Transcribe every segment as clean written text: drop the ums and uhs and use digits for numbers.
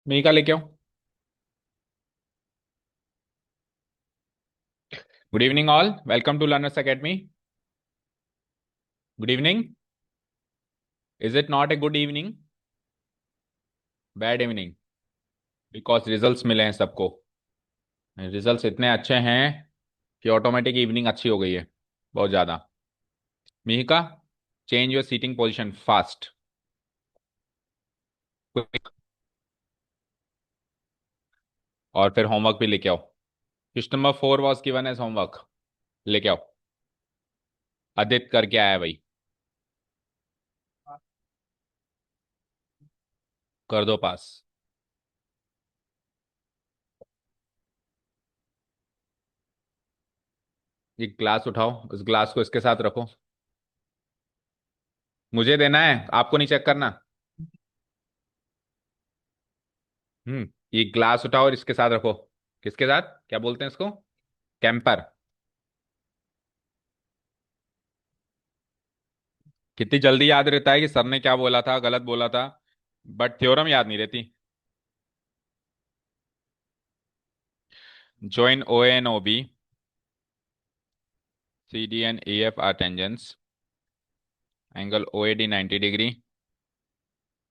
मेघा लेके आओ। Good evening all, welcome to learners academy. Good evening. Is it not a good evening? Bad evening? Because results मिले हैं सबको। Results इतने अच्छे हैं कि ऑटोमेटिक इवनिंग अच्छी हो गई है, बहुत ज्यादा। Mihika, change your seating position fast, quick. और फिर होमवर्क भी लेके आओ। Question number 4 was given as homework. लेके आओ। आदित्य करके आया भाई। कर दो पास। ये ग्लास उठाओ, उस ग्लास को इसके साथ रखो। मुझे देना है, आपको नहीं चेक करना। ये ग्लास उठाओ और इसके साथ रखो। किसके साथ, क्या बोलते हैं इसको? कैंपर। कितनी जल्दी याद रहता है कि सर ने क्या बोला था, गलत बोला था, बट थ्योरम याद नहीं रहती। join OA and OB, CD and AF are tangents. Angle OAD 90 degree.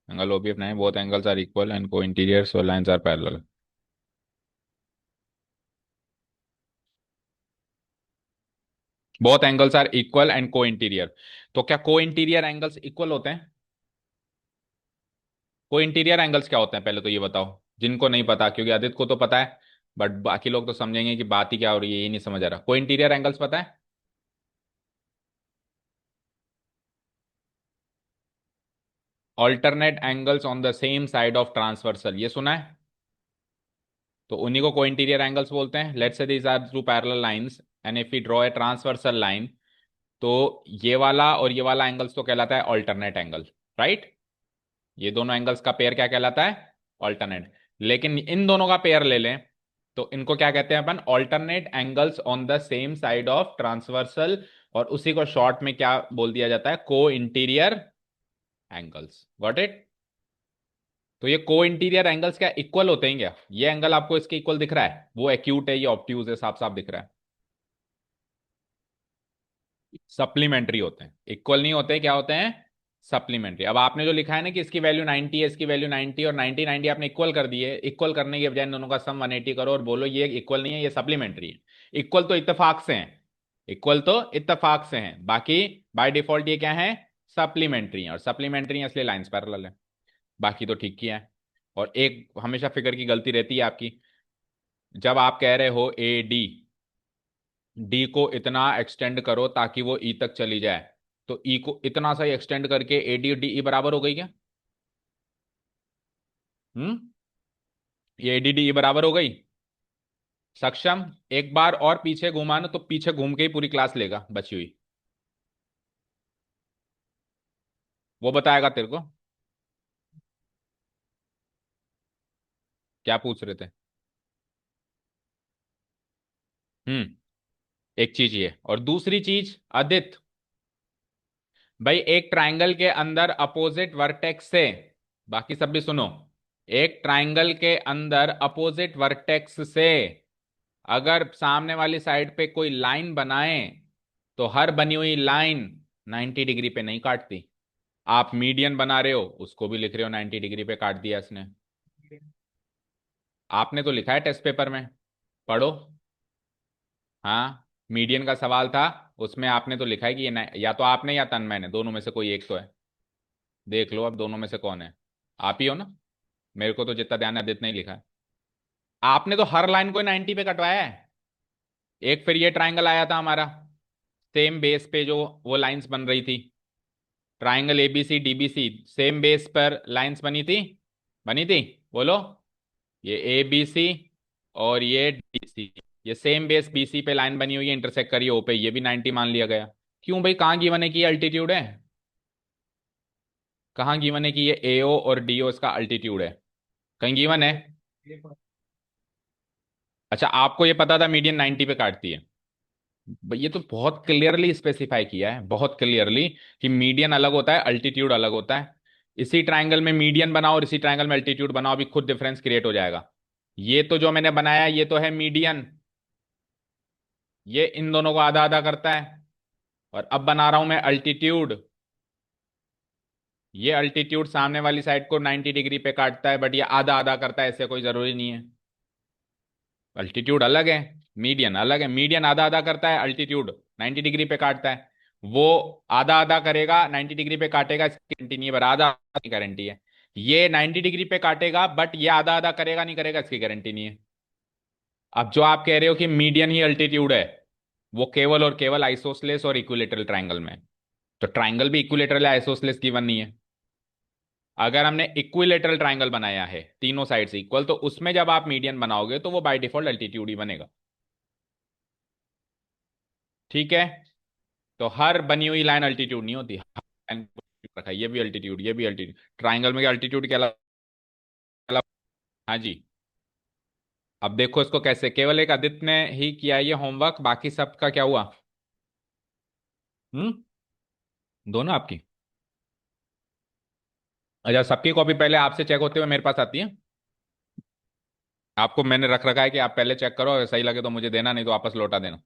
Angle OBF 9. Both angles are equal and co-interior, so lines are parallel. Both angles are equal and co-interior. तो क्या co-interior angles equal होते हैं? co-interior angles क्या होते हैं पहले तो ये बताओ, जिनको नहीं पता, क्योंकि आदित्य को तो पता है, बट बाकी लोग तो समझेंगे कि बात ही क्या हो रही है, ये नहीं समझ आ रहा। co-interior angles पता है? Alternate angles on the same side of transversal, ये सुना है? तो उन्हीं को कोइंटीरियर एंगल्स बोलते हैं। Let's say these are two parallel lines and if we draw a transversal line, तो ये वाला और ये वाला एंगल्स तो कहलाता है ऑल्टरनेट एंगल, राइट? ये दोनों एंगल्स का पेयर क्या कहलाता है? ऑल्टरनेट। लेकिन इन दोनों का पेयर ले लें तो इनको क्या कहते हैं अपन? Alternate angles on the same side of transversal. और उसी को शॉर्ट में क्या बोल दिया जाता है? को इंटीरियर एंगल्स। Got it? तो ये को इंटीरियर एंगल्स क्या इक्वल होते हैं क्या? ये एंगल आपको इसके इक्वल दिख रहा है, वो एक्यूट है, ये ऑब्ट्यूज है, साफ साफ दिख रहा है। सप्लीमेंट्री होते हैं, इक्वल नहीं होते। क्या होते हैं? सप्लीमेंट्री। अब आपने जो लिखा है ना कि इसकी वैल्यू 90 है, इसकी वैल्यू 90 और 90 90 आपने इक्वल कर दिए। इक्वल करने के बजाय इन दोनों का सम 180 करो और बोलो ये इक्वल नहीं है, ये सप्लीमेंट्री है। इक्वल तो इत्तेफाक से हैं, इक्वल तो इत्तेफाक से हैं, बाकी बाय डिफॉल्ट ये क्या है? सप्लीमेंट्री है। और सप्लीमेंट्री है इसलिए लाइंस पैरेलल है। बाकी तो ठीक किया है। और एक हमेशा फिगर की गलती रहती है आपकी, जब आप कह रहे हो ए डी, डी को इतना एक्सटेंड करो ताकि वो ई तक चली जाए, तो ई को इतना सा ही एक्सटेंड करके ए डी डी ई बराबर हो गई क्या? हम्म? ये ए डी डी ई बराबर हो गई? सक्षम? एक बार और पीछे घुमा ना, तो पीछे घूम के ही पूरी क्लास लेगा बची हुई। वो बताएगा तेरे को। क्या पूछ रहे थे? हम्म। एक चीज ये, और दूसरी चीज आदित्य, भाई एक ट्रायंगल के अंदर अपोजिट वर्टेक्स से, बाकी सब भी सुनो, एक ट्रायंगल के अंदर अपोजिट वर्टेक्स से अगर सामने वाली साइड पे कोई लाइन बनाए, तो हर बनी हुई लाइन 90 डिग्री पे नहीं काटती। आप मीडियन बना रहे हो, उसको भी लिख रहे हो 90 डिग्री पे काट दिया इसने। आपने तो लिखा है टेस्ट पेपर में, पढ़ो। हाँ, मीडियन का सवाल था, उसमें आपने तो लिखा है कि ये या तो आपने या तन्मय ने, दोनों में से कोई एक तो है। देख लो अब दोनों में से कौन है। आप ही हो ना? मेरे को तो जितना ध्यान है आदित्य नहीं लिखा है। आपने तो हर लाइन को 90 पे कटवाया है। एक फिर ये ट्राइंगल आया था हमारा, सेम बेस पे जो वो लाइंस बन रही थी, triangle ABC DBC, same base पर लाइंस बनी थी, बनी थी, बोलो। ये ए बी सी और ये डी सी, ये सेम बेस बीसी पे लाइन बनी हुई है, इंटरसेक्ट करी ओ पे, ये भी 90 मान लिया गया। क्यों भाई, कहाँ गिवन है कि ये अल्टीट्यूड है? कहाँ गिवन है कि ये एओ और डीओ इसका अल्टीट्यूड है? कहीं गिवन है? अच्छा, आपको ये पता था मीडियन 90 पे काटती है? ये तो बहुत क्लियरली स्पेसिफाई किया है, बहुत क्लियरली, कि मीडियन अलग होता है, अल्टीट्यूड अलग होता है। इसी ट्रायंगल में मीडियन बनाओ और इसी ट्रायंगल में अल्टीट्यूड बनाओ, अभी खुद डिफरेंस क्रिएट हो जाएगा। ये तो जो मैंने बनाया ये तो है मीडियन, ये इन दोनों को आधा आधा करता है। और अब बना रहा हूं मैं अल्टीट्यूड, ये अल्टीट्यूड सामने वाली साइड को 90 डिग्री पे काटता है, बट ये आधा आधा करता है, ऐसे कोई जरूरी नहीं है। अल्टीट्यूड अलग है, मीडियन अलग है। मीडियन आधा आधा करता है, अल्टीट्यूड 90 डिग्री पे काटता है। वो आधा आधा करेगा, 90 डिग्री पे काटेगा, इसकी गारंटी नहीं है, पर आधा आधा की गारंटी है। ये 90 डिग्री पे काटेगा बट ये आधा आधा करेगा नहीं करेगा, इसकी गारंटी नहीं है। अब जो आप कह रहे हो कि मीडियन ही अल्टीट्यूड है, वो केवल और केवल आइसोसलेस और इक्विलेटरल ट्रायंगल में है। तो ट्रायंगल भी इक्विलेटरल है, आइसोसलेस गिवन नहीं है। अगर हमने इक्विलेटरल ट्रायंगल बनाया है तीनों साइड से इक्वल, तो उसमें जब आप मीडियन बनाओगे तो वो बाय डिफॉल्ट अल्टीट्यूड ही बनेगा। ठीक है। तो हर बनी हुई लाइन अल्टीट्यूड नहीं होती, हर line रखा है, ये भी अल्टीट्यूड ये भी अल्टीट्यूड। ट्राइंगल में अल्टीट्यूड के अलावा, हाँ जी। अब देखो इसको कैसे, केवल एक आदित्य ने ही किया ये होमवर्क, बाकी सबका क्या हुआ? हम्म। दोनों आपकी? अच्छा, सबकी कॉपी पहले आपसे चेक होते हुए मेरे पास आती है। आपको मैंने रख रखा है कि आप पहले चेक करो, सही लगे तो मुझे देना, नहीं तो वापस लौटा देना।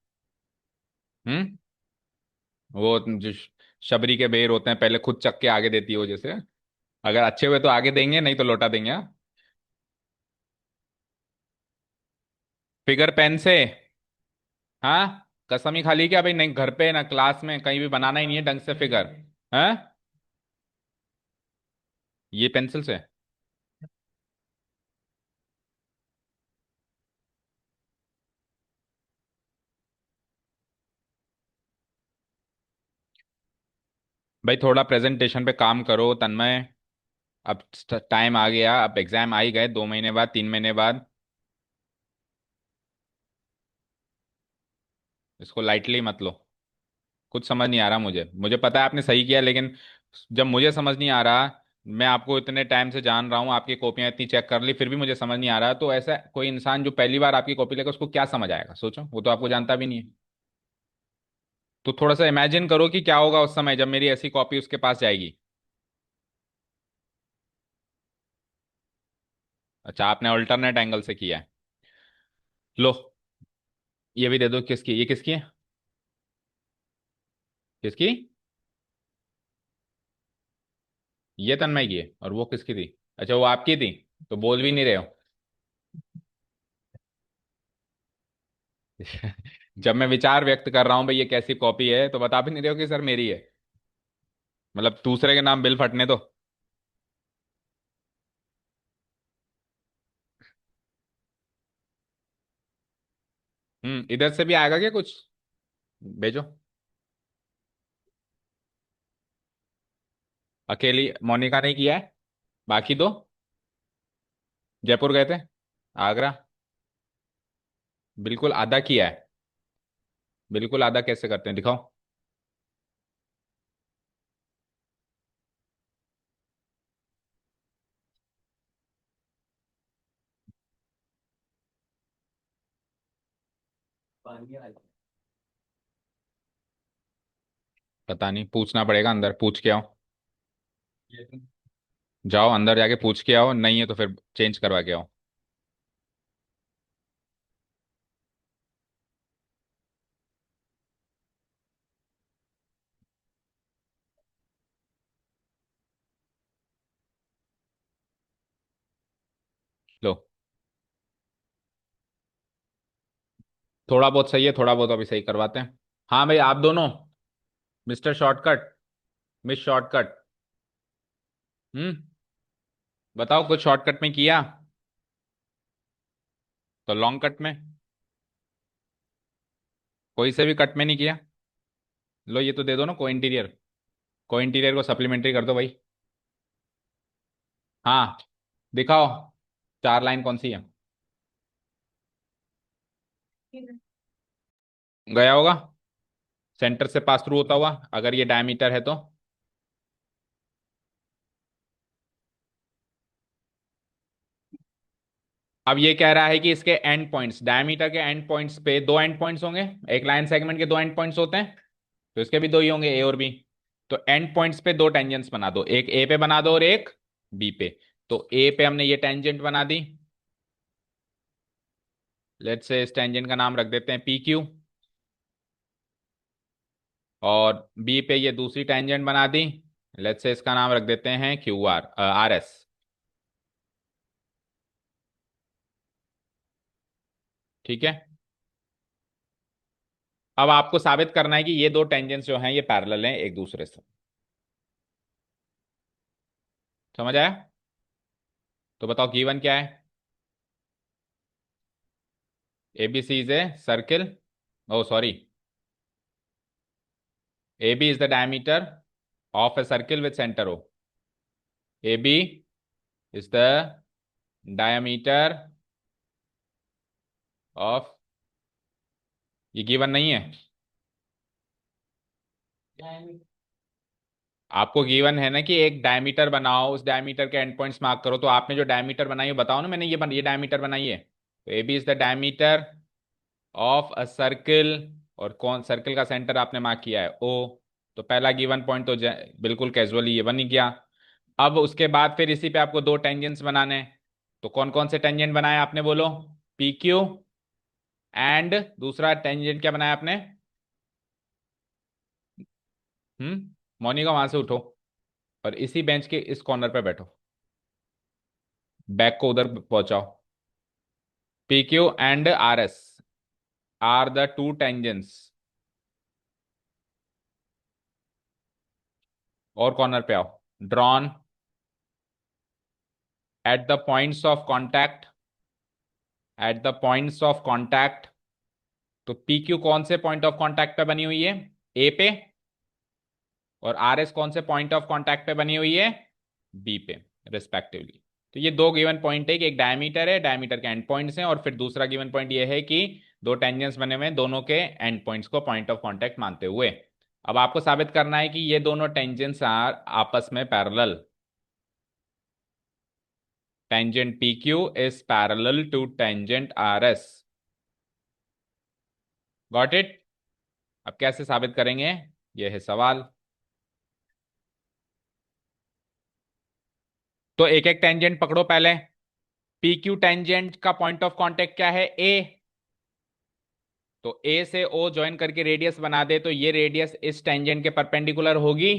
हम्म। वो जो शबरी के बेर होते हैं, पहले खुद चक के आगे देती है वो, जैसे अगर अच्छे हुए तो आगे देंगे, नहीं तो लौटा देंगे, हाँ? फिगर पेन से? हाँ, कसम ही खाली क्या भाई, नहीं घर पे ना क्लास में कहीं भी बनाना ही नहीं है ढंग से फिगर। हाँ, ये पेंसिल से? भाई थोड़ा प्रेजेंटेशन पे काम करो तन्मय। अब टाइम आ गया, अब एग्जाम आ ही गए, 2 महीने बाद 3 महीने बाद। इसको लाइटली मत लो। कुछ समझ नहीं आ रहा मुझे, मुझे पता है आपने सही किया, लेकिन जब मुझे समझ नहीं आ रहा, मैं आपको इतने टाइम से जान रहा हूँ, आपकी कॉपियां इतनी चेक कर ली, फिर भी मुझे समझ नहीं आ रहा, तो ऐसा कोई इंसान जो पहली बार आपकी कॉपी लेगा उसको क्या समझ आएगा, सोचो, वो तो आपको जानता भी नहीं है। तो थोड़ा सा इमेजिन करो कि क्या होगा उस समय जब मेरी ऐसी कॉपी उसके पास जाएगी। अच्छा, आपने अल्टरनेट एंगल से किया है। लो, ये भी दे दो, किसकी, ये किसकी है? किसकी? ये तन्मय की है, और वो किसकी थी? अच्छा, वो आपकी थी, तो बोल भी नहीं रहे हो। जब मैं विचार व्यक्त कर रहा हूं भाई ये कैसी कॉपी है, तो बता भी नहीं रहे हो कि सर मेरी है। मतलब दूसरे के नाम बिल फटने दो। इधर से भी आएगा क्या कुछ? भेजो। अकेली मोनिका ने किया है, बाकी दो? जयपुर गए थे? आगरा? बिल्कुल आधा किया है। बिल्कुल आधा कैसे करते हैं, दिखाओ। पता नहीं, पूछना पड़ेगा, अंदर पूछ के आओ। जाओ अंदर जाके पूछ के आओ, नहीं है तो फिर चेंज करवा के आओ। लो, थोड़ा बहुत सही है, थोड़ा बहुत अभी सही करवाते हैं। हाँ भाई, आप दोनों, मिस्टर शॉर्टकट, मिस शॉर्टकट। हम्म। बताओ, कुछ शॉर्टकट में किया? तो लॉन्ग कट में? कोई से भी कट में नहीं किया? लो, ये तो दे दो ना, को इंटीरियर। को इंटीरियर को सप्लीमेंट्री कर दो भाई। हाँ, दिखाओ, 4 लाइन कौन सी है? गया होगा, सेंटर से पास थ्रू होता हुआ, अगर ये डायमीटर है तो। अब ये कह रहा है कि इसके एंड पॉइंट्स, डायमीटर के एंड पॉइंट्स पे दो एंड पॉइंट्स होंगे। एक लाइन सेगमेंट के दो एंड पॉइंट्स होते हैं, तो इसके भी दो ही होंगे, ए और बी। तो एंड पॉइंट्स पे दो टेंजेंट्स बना दो, एक ए पे बना दो और एक बी पे। तो ए पे हमने ये टेंजेंट बना दी, लेट्स से इस टेंजेंट का नाम रख देते हैं पी क्यू। और बी पे ये दूसरी टेंजेंट बना दी, लेट्स से इसका नाम रख देते हैं क्यू आर आर एस। ठीक है। अब आपको साबित करना है कि ये दो टेंजेंट्स जो हैं ये पैरेलल हैं एक दूसरे से। समझ आया? तो बताओ गिवन क्या है। ABC is a circle. Oh, sorry. AB is the diameter of a circle with center O. AB is the diameter of, ये गिवन नहीं है। आपको गिवन है ना कि एक डायमीटर बनाओ, उस डायमीटर के एंड पॉइंट्स मार्क करो। तो आपने जो डायमीटर बनाई है बताओ ना, मैंने ये डायमीटर बनाई है। तो AB is the diameter of a circle, और कौन सर्किल का सेंटर आपने मार्क किया है O। तो पहला गिवन पॉइंट तो बिल्कुल कैजुअली ये बन ही गया। अब उसके बाद फिर इसी पे आपको दो टेंजेंट्स बनाने हैं। तो कौन कौन से टेंजेंट बनाए आपने बोलो। पी क्यू, एंड दूसरा टेंजेंट क्या बनाया आपने। मोनिका वहां से उठो और इसी बेंच के इस कॉर्नर पे बैठो, बैक को उधर पहुंचाओ। P Q and R S are the two tangents. और कॉर्नर पे आओ। Drawn at the points of contact, at the points of contact. तो पी क्यू कौन से पॉइंट ऑफ कॉन्टैक्ट पे बनी हुई है, ए पे। और आर एस कौन से पॉइंट ऑफ कॉन्टैक्ट पे बनी हुई है, बी पे, रिस्पेक्टिवली। तो ये दो गिवन पॉइंट है कि एक डायमीटर है, डायमीटर के एंड पॉइंट्स हैं, और फिर दूसरा गिवन पॉइंट ये है कि दो टेंजेंट्स बने हुए हैं, दोनों के एंड पॉइंट्स को पॉइंट ऑफ कॉन्टैक्ट मानते हुए। अब आपको साबित करना है कि ये दोनों टेंजेंट्स आर आपस में parallel. Tangent P Q is parallel to tangent R S. Got it? अब कैसे साबित करेंगे, ये है सवाल। तो एक एक टेंजेंट पकड़ो पहले। पी क्यू टेंजेंट का पॉइंट ऑफ कांटेक्ट क्या है, ए। तो ए से ओ ज्वाइन करके रेडियस बना दे, तो ये रेडियस इस टेंजेंट के परपेंडिकुलर होगी।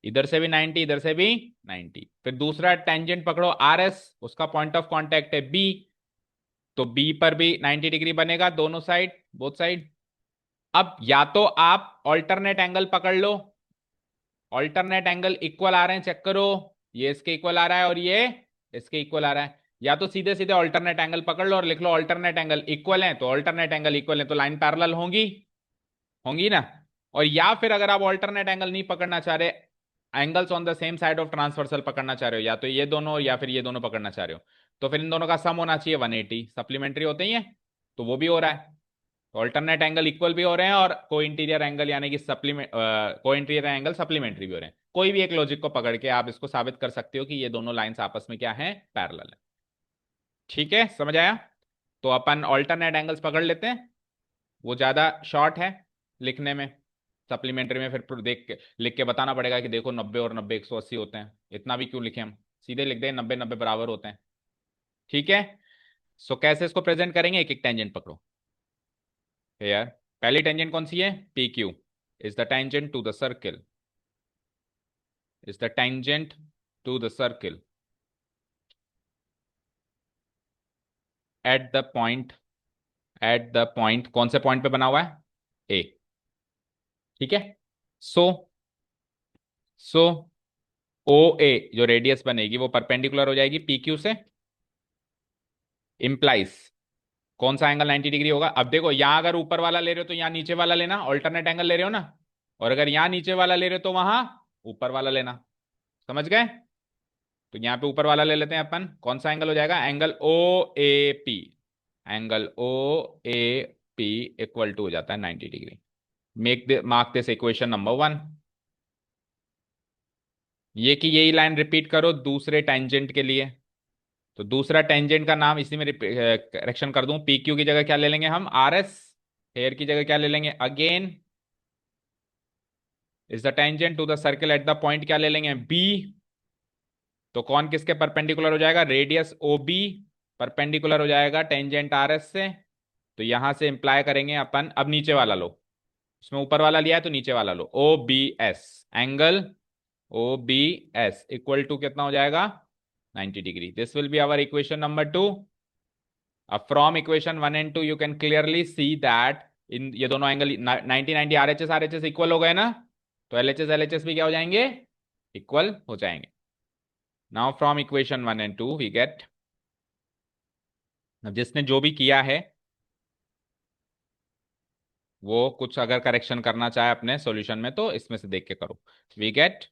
इधर से भी 90, इधर से भी 90। फिर दूसरा टेंजेंट पकड़ो आर एस, उसका पॉइंट ऑफ कांटेक्ट है बी। तो बी पर भी 90 डिग्री बनेगा दोनों साइड, बोथ साइड। अब या तो आप ऑल्टरनेट एंगल पकड़ लो, ऑल्टरनेट एंगल इक्वल आ रहे हैं, चेक करो। ये इसके इक्वल आ रहा है और ये इसके इक्वल आ रहा है। या तो सीधे सीधे ऑल्टरनेट एंगल पकड़ लो और लिख लो ऑल्टरनेट एंगल इक्वल है, तो ऑल्टरनेट एंगल इक्वल है तो लाइन पैरेलल होंगी, होंगी ना। और या फिर अगर आप ऑल्टरनेट एंगल नहीं पकड़ना चाह रहे, angles on the same side of transversal पकड़ना चाह रहे हो, या तो ये दोनों या फिर ये दोनों पकड़ना चाह रहे हो, तो फिर इन दोनों का सम होना चाहिए 180। सप्लीमेंट्री होते ही है, तो वो भी हो रहा है। ऑल्टरनेट एंगल इक्वल भी हो रहे हैं और को इंटीरियर एंगल यानी कि सप्लीमेंट को इंटीरियर एंगल सप्लीमेंट्री भी हो रहे हैं। कोई भी एक लॉजिक को पकड़ के आप इसको साबित कर सकते हो कि ये दोनों लाइंस आपस में क्या है, पैरेलल है। ठीक है, समझ आया? तो अपन ऑल्टरनेट एंगल्स पकड़ लेते हैं, वो ज्यादा शॉर्ट है लिखने में। सप्लीमेंट्री में फिर देख के लिख के बताना पड़ेगा कि देखो 90 और 90 180 होते हैं, इतना भी क्यों लिखे, हम सीधे लिख दें 90 90 बराबर होते हैं। ठीक है। सो कैसे इसको प्रेजेंट करेंगे, एक एक टेंजेंट पकड़ो यार। पहली टेंजेंट कौन सी है, P Q is the tangent to the circle, is the tangent to the circle at the point, at the point कौन से पॉइंट पे बना हुआ है, ए। ठीक है। सो सो ओ ए जो रेडियस बनेगी वो परपेंडिकुलर हो जाएगी पी क्यू से, इंप्लाइज कौन सा एंगल 90 डिग्री होगा। अब देखो यहां अगर ऊपर वाला ले रहे हो तो यहां नीचे वाला लेना, ऑल्टरनेट एंगल ले रहे हो ना। और अगर यहां नीचे वाला ले रहे हो तो वहां ऊपर वाला लेना। समझ गए? तो यहां पे ऊपर वाला ले लेते हैं अपन, कौन सा एंगल हो जाएगा, angle O A P. Angle O A P equal to हो जाता है 90 degree. Mark this equation number 1। ये कि यही लाइन रिपीट करो दूसरे टेंजेंट के लिए। तो दूसरा टेंजेंट का नाम इसी में करेक्शन कर दूं, पी क्यू की जगह क्या ले लेंगे हम, आर एस। हेयर की जगह क्या ले लेंगे, again is the tangent to the circle at the point, क्या ले लेंगे, बी। तो कौन किसके परपेंडिकुलर हो जाएगा, रेडियस ओ बी परपेंडिकुलर हो जाएगा टेंजेंट आर एस से। तो यहां से इंप्लाई करेंगे अपन, अब नीचे वाला लो, उसमें ऊपर वाला लिया है तो नीचे वाला लो, O B S, angle O B S equal to कितना हो जाएगा, 90 डिग्री। This will be our equation number 2। अब from equation 1 and 2 you can clearly see that in ये दोनों angle 90 90 R H S equal हो गए ना, तो एल एच एस भी क्या हो जाएंगे, इक्वल हो जाएंगे। Now from equation 1 and 2 we get, जिसने जो भी किया है वो कुछ अगर करेक्शन करना चाहे अपने सॉल्यूशन में तो इसमें से देख के करो। वी गेट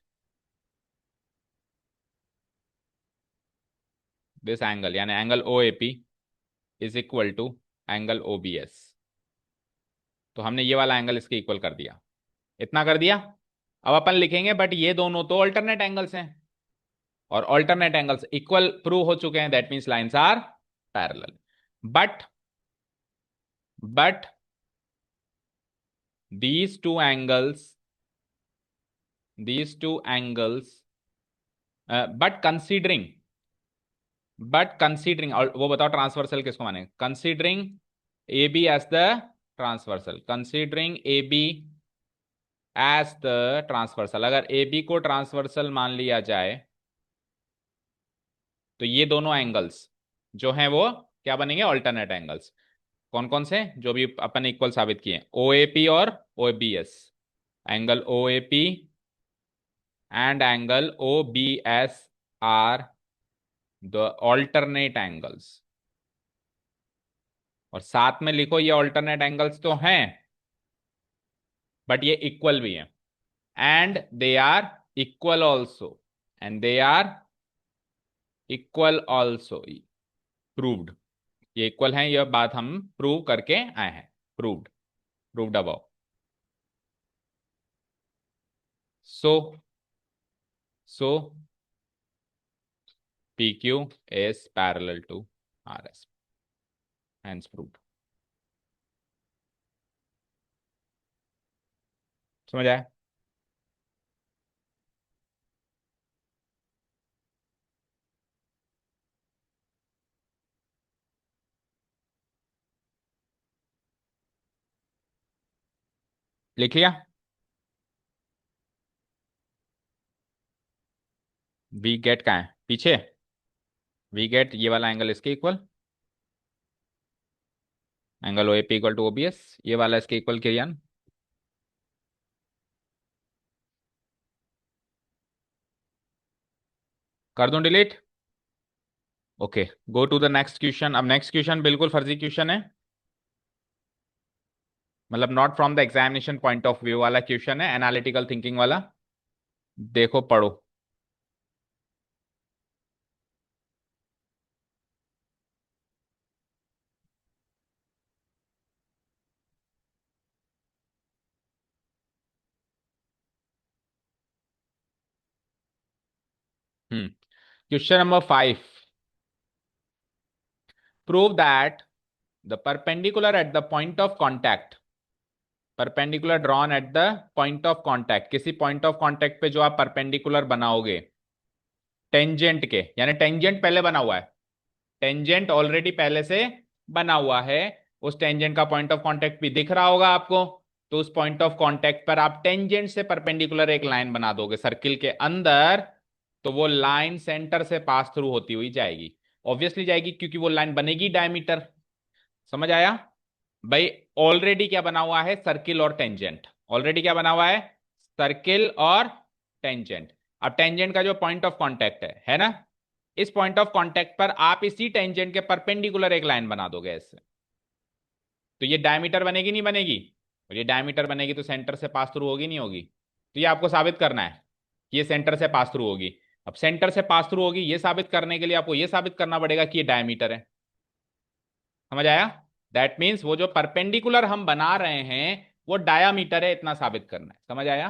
दिस एंगल, यानी angle O A P is equal to angle O B S. तो हमने ये वाला एंगल इसके इक्वल कर दिया, इतना कर दिया। अब अपन लिखेंगे बट ये दोनों तो अल्टरनेट एंगल्स हैं, और अल्टरनेट एंगल्स इक्वल प्रूव हो चुके हैं, that means lines are parallel. But but these two angles these two angles but considering और वो बताओ ट्रांसवर्सल किसको माने, considering A B as the transversal, considering A B as the transversal, अगर A B को ट्रांसवर्सल मान लिया जाए तो ये दोनों एंगल्स जो हैं वो क्या बनेंगे, अल्टरनेट एंगल्स। कौन कौन से, जो भी अपन इक्वल साबित किए, ओ ए पी और O B S, angle O A P and angle O B S are the alternate angles। और साथ में लिखो ये alternate angles तो हैं बट ये इक्वल भी हैं, and they are equal also, and they are equal also proved. ये इक्वल हैं, यह बात हम प्रूव करके आए हैं, proved, proved above. So so PQ is parallel to RS, hence proved। समझ आया? लिख लिया? वी गेट कहाँ है पीछे, वी गेट ये वाला एंगल इसके equal, angle O A P equal to O B S, ये वाला इसके इक्वल किया ना। कर दूं delete? Okay, go to the next question. अब नेक्स्ट क्वेश्चन बिल्कुल फर्जी क्वेश्चन है, मतलब not from the examination point of view वाला क्वेश्चन है, एनालिटिकल थिंकिंग वाला। देखो पढ़ो। Question number 5, prove that the perpendicular at the point of contact, perpendicular drawn at the point of contact, किसी पॉइंट ऑफ कॉन्टैक्ट पे जो आप perpendicular बनाओगे टेंजेंट के, यानी टेंजेंट पहले बना हुआ है, टेंजेंट ऑलरेडी पहले से बना हुआ है, उस टेंजेंट का पॉइंट ऑफ कांटेक्ट भी दिख रहा होगा आपको, तो उस पॉइंट ऑफ कांटेक्ट पर आप टेंजेंट से परपेंडिकुलर एक लाइन बना दोगे सर्किल के अंदर, तो वो लाइन सेंटर से पास थ्रू होती हुई जाएगी, ऑब्वियसली जाएगी क्योंकि वो लाइन बनेगी डायमीटर। समझ आया भाई? ऑलरेडी क्या बना हुआ है, सर्किल और टेंजेंट, ऑलरेडी क्या बना हुआ है, सर्किल और टेंजेंट। अब टेंजेंट का जो पॉइंट ऑफ कांटेक्ट है ना, इस पॉइंट ऑफ कांटेक्ट पर आप इसी टेंजेंट के परपेंडिकुलर एक लाइन बना दोगे ऐसे, तो ये डायमीटर बनेगी नहीं बनेगी, और ये डायमीटर बनेगी तो सेंटर से पास थ्रू होगी नहीं होगी, तो ये आपको साबित करना है कि ये सेंटर से पास थ्रू होगी। अब सेंटर से पास थ्रू होगी ये साबित करने के लिए आपको ये साबित करना पड़ेगा कि ये डायमीटर है। समझ आया? दैट मीन्स वो जो परपेंडिकुलर हम बना रहे हैं वो डायामीटर है, इतना साबित करना है। समझ आया?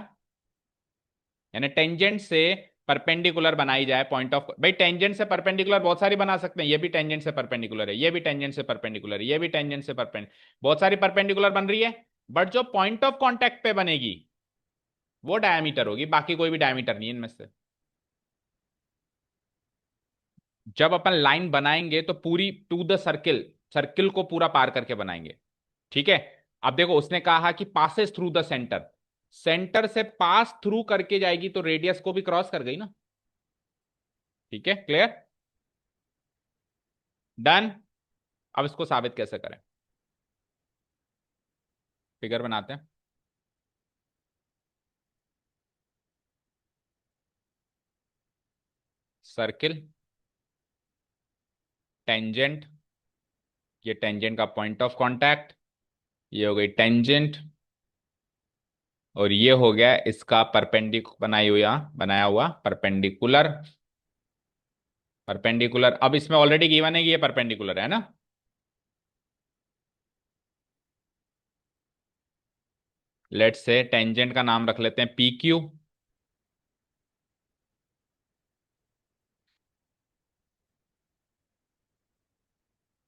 यानी टेंजेंट से परपेंडिकुलर बनाई जाए पॉइंट ऑफ, भाई टेंजेंट से परपेंडिकुलर बहुत सारी बना सकते हैं, ये भी टेंजेंट से परपेंडिकुलर है, ये भी टेंजेंट से परपेंडिकुलर है, ये भी टेंजेंट से परपेंडिकुलर, बहुत सारी परपेंडिकुलर बन रही है, बट जो पॉइंट ऑफ कांटेक्ट पे बनेगी वो डायमीटर होगी, बाकी कोई भी डायमीटर नहीं है इनमें से। जब अपन लाइन बनाएंगे तो पूरी टू द सर्किल, सर्किल को पूरा पार करके बनाएंगे। ठीक है। अब देखो उसने कहा कि passes through the centre, centre से पास थ्रू करके जाएगी तो रेडियस को भी क्रॉस कर गई ना। ठीक है, क्लियर। डन। अब इसको साबित कैसे करें, फिगर बनाते हैं। सर्किल, टेंजेंट, ये टेंजेंट का पॉइंट ऑफ कांटेक्ट, ये हो गई टेंजेंट, और ये हो गया इसका परपेंडिक बनाई हुई बनाया हुआ परपेंडिकुलर। परपेंडिकुलर, अब इसमें ऑलरेडी गिवन है कि ये परपेंडिकुलर है ना। लेट से टेंजेंट का नाम रख लेते हैं पी क्यू,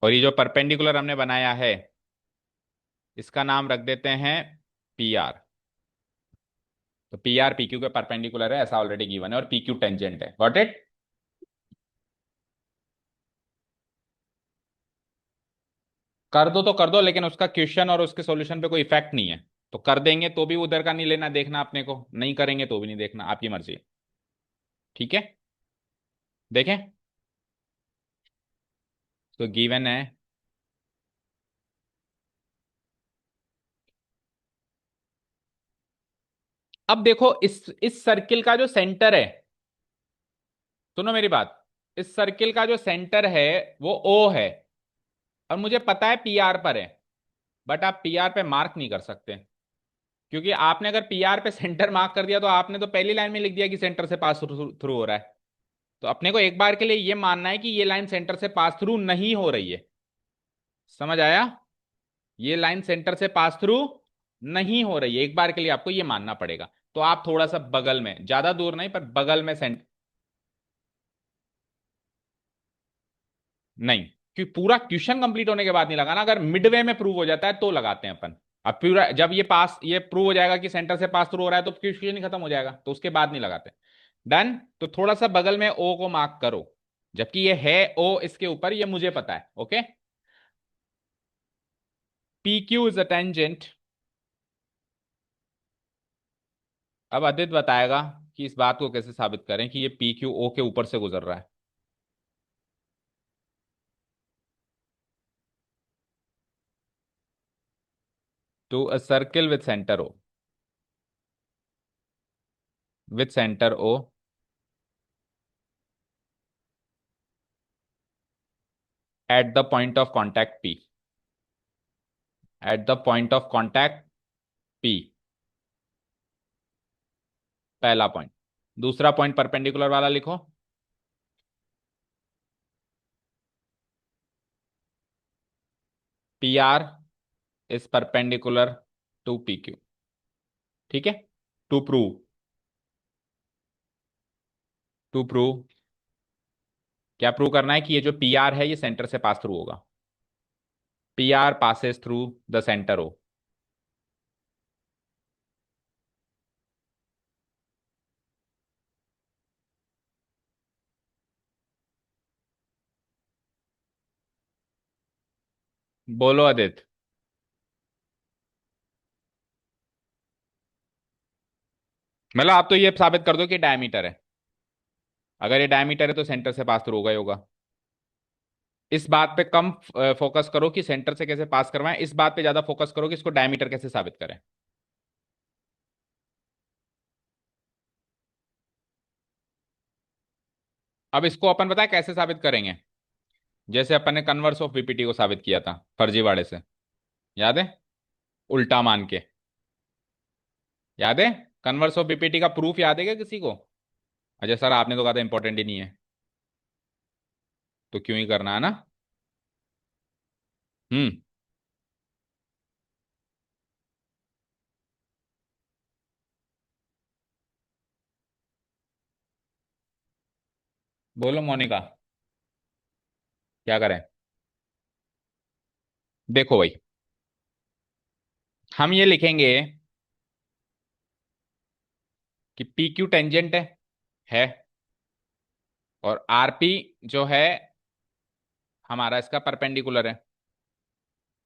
और ये जो परपेंडिकुलर हमने बनाया है इसका नाम रख देते हैं पी आर। तो पी आर पी क्यू के परपेंडिकुलर है ऐसा ऑलरेडी गिवन है, और पी क्यू टेंजेंट है। Got it. कर दो तो कर दो, लेकिन उसका क्वेश्चन और उसके सॉल्यूशन पे कोई इफेक्ट नहीं है। तो कर देंगे तो भी उधर का नहीं लेना देखना अपने को, नहीं करेंगे तो भी नहीं देखना, आपकी मर्जी। ठीक है, देखें। तो गिवन है, अब देखो इस सर्किल का जो सेंटर है, सुनो मेरी बात, इस सर्किल का जो सेंटर है वो ओ है, और मुझे पता है पी आर पर है। बट आप पी आर पे मार्क नहीं कर सकते, क्योंकि आपने अगर पी आर पे सेंटर मार्क कर दिया तो आपने तो पहली लाइन में लिख दिया कि सेंटर से पास थ्रू हो रहा है। तो अपने को एक बार के लिए ये मानना है कि ये लाइन सेंटर से पास थ्रू नहीं हो रही है। समझ आया? ये लाइन सेंटर से पास थ्रू नहीं हो रही है, एक बार के लिए आपको ये मानना पड़ेगा। तो आप थोड़ा सा बगल में, ज्यादा दूर नहीं पर बगल में नहीं, कि पूरा क्वेश्चन कंप्लीट होने के बाद नहीं लगाना, अगर मिडवे में प्रूव हो जाता है तो लगाते हैं अपन। अब पूरा जब ये प्रूव हो जाएगा कि सेंटर से पास थ्रू हो रहा है तो क्वेश्चन ही खत्म हो जाएगा, तो उसके बाद नहीं लगाते। डन। तो थोड़ा सा बगल में ओ को मार्क करो, जबकि ये है ओ इसके ऊपर, ये मुझे पता है। Okay. P Q is a tangent. अब आदित्य बताएगा कि इस बात को कैसे साबित करें कि ये पी क्यू ओ के ऊपर से गुजर रहा है। To a circle with centre O, with centre O at the point of contact P, at the point of contact P, पहला पॉइंट। दूसरा पॉइंट परपेंडिकुलर वाला लिखो। P R is perpendicular to P Q. ठीक है। To prove, to prove क्या prove करना है कि ये जो पी आर है ये सेंटर से पास थ्रू होगा। P R passes through the centre O. बोलो आदित्य। मतलब आप तो ये साबित कर दो कि डायमीटर है, अगर ये डायमीटर है तो सेंटर से पास थ्रू होगा ही होगा। इस बात पे कम फोकस करो कि सेंटर से कैसे पास करवाएं, इस बात पे ज्यादा फोकस करो कि इसको डायमीटर कैसे साबित करें। अब इसको अपन बताए कैसे साबित करेंगे, जैसे अपन ने कन्वर्स ऑफ वीपीटी को साबित किया था फर्जीवाड़े से, याद है? उल्टा मान के, याद है? कन्वर्स ऑफ वीपीटी का प्रूफ याद है क्या किसी को? अजय सर आपने तो कहा था इंपॉर्टेंट ही नहीं है, तो क्यों ही करना है ना। हम्म। बोलो मोनिका, क्या करें? देखो भाई, हम ये लिखेंगे कि पी क्यू टेंजेंट है और आरपी जो है हमारा इसका परपेंडिकुलर है।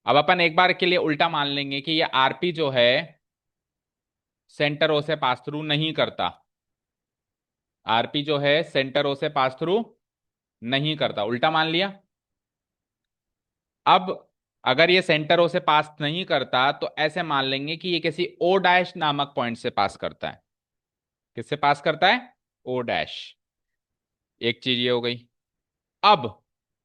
अब अपन एक बार के लिए उल्टा मान लेंगे कि ये आरपी जो है सेंटर ओ से पास थ्रू नहीं करता। आरपी जो है सेंटर ओ से पास थ्रू नहीं करता, उल्टा मान लिया। अब अगर ये सेंटर ओ से पास नहीं करता तो ऐसे मान लेंगे कि ये किसी ओ डैश नामक पॉइंट से पास करता है। किससे पास करता है? O dash. एक चीज ये हो गई। अब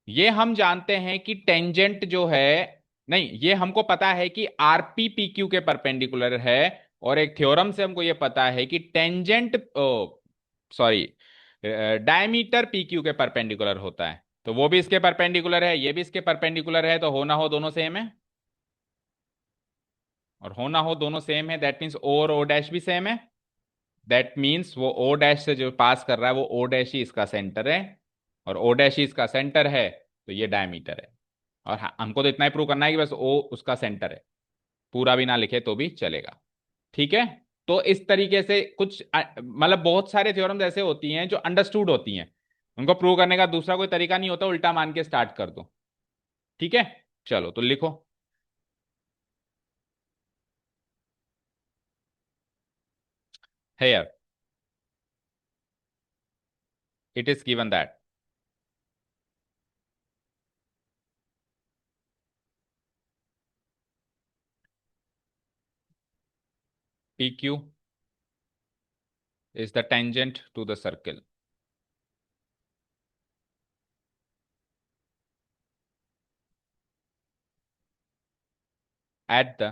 ये हम जानते हैं कि टेंजेंट जो है, नहीं, ये हमको पता है कि आरपी पी क्यू के परपेंडिकुलर है। और एक थ्योरम से हमको ये पता है कि tangent, sorry, diameter P Q के परपेंडिकुलर होता है। तो वो भी इसके परपेंडिकुलर है, ये भी इसके परपेंडिकुलर है, तो होना हो दोनों सेम है। और होना हो दोनों सेम है, दैट मीन्स ओ और ओ डैश भी सेम है। दैट मीन्स वो ओ डैश से जो पास कर रहा है वो ओ डैश ही इसका सेंटर है। और ओ डैश ही इसका सेंटर है, तो ये डायमीटर है। और हाँ, हमको तो इतना ही प्रूव करना है कि बस ओ उसका सेंटर है। पूरा भी ना लिखे तो भी चलेगा। ठीक है। तो इस तरीके से कुछ मतलब बहुत सारे थ्योरम्स ऐसे होती हैं जो अंडरस्टूड होती हैं, उनको प्रूव करने का दूसरा कोई तरीका नहीं होता, उल्टा मान के स्टार्ट कर दो। ठीक है। चलो तो लिखो। Here it is given that P Q is the tangent to the circle at the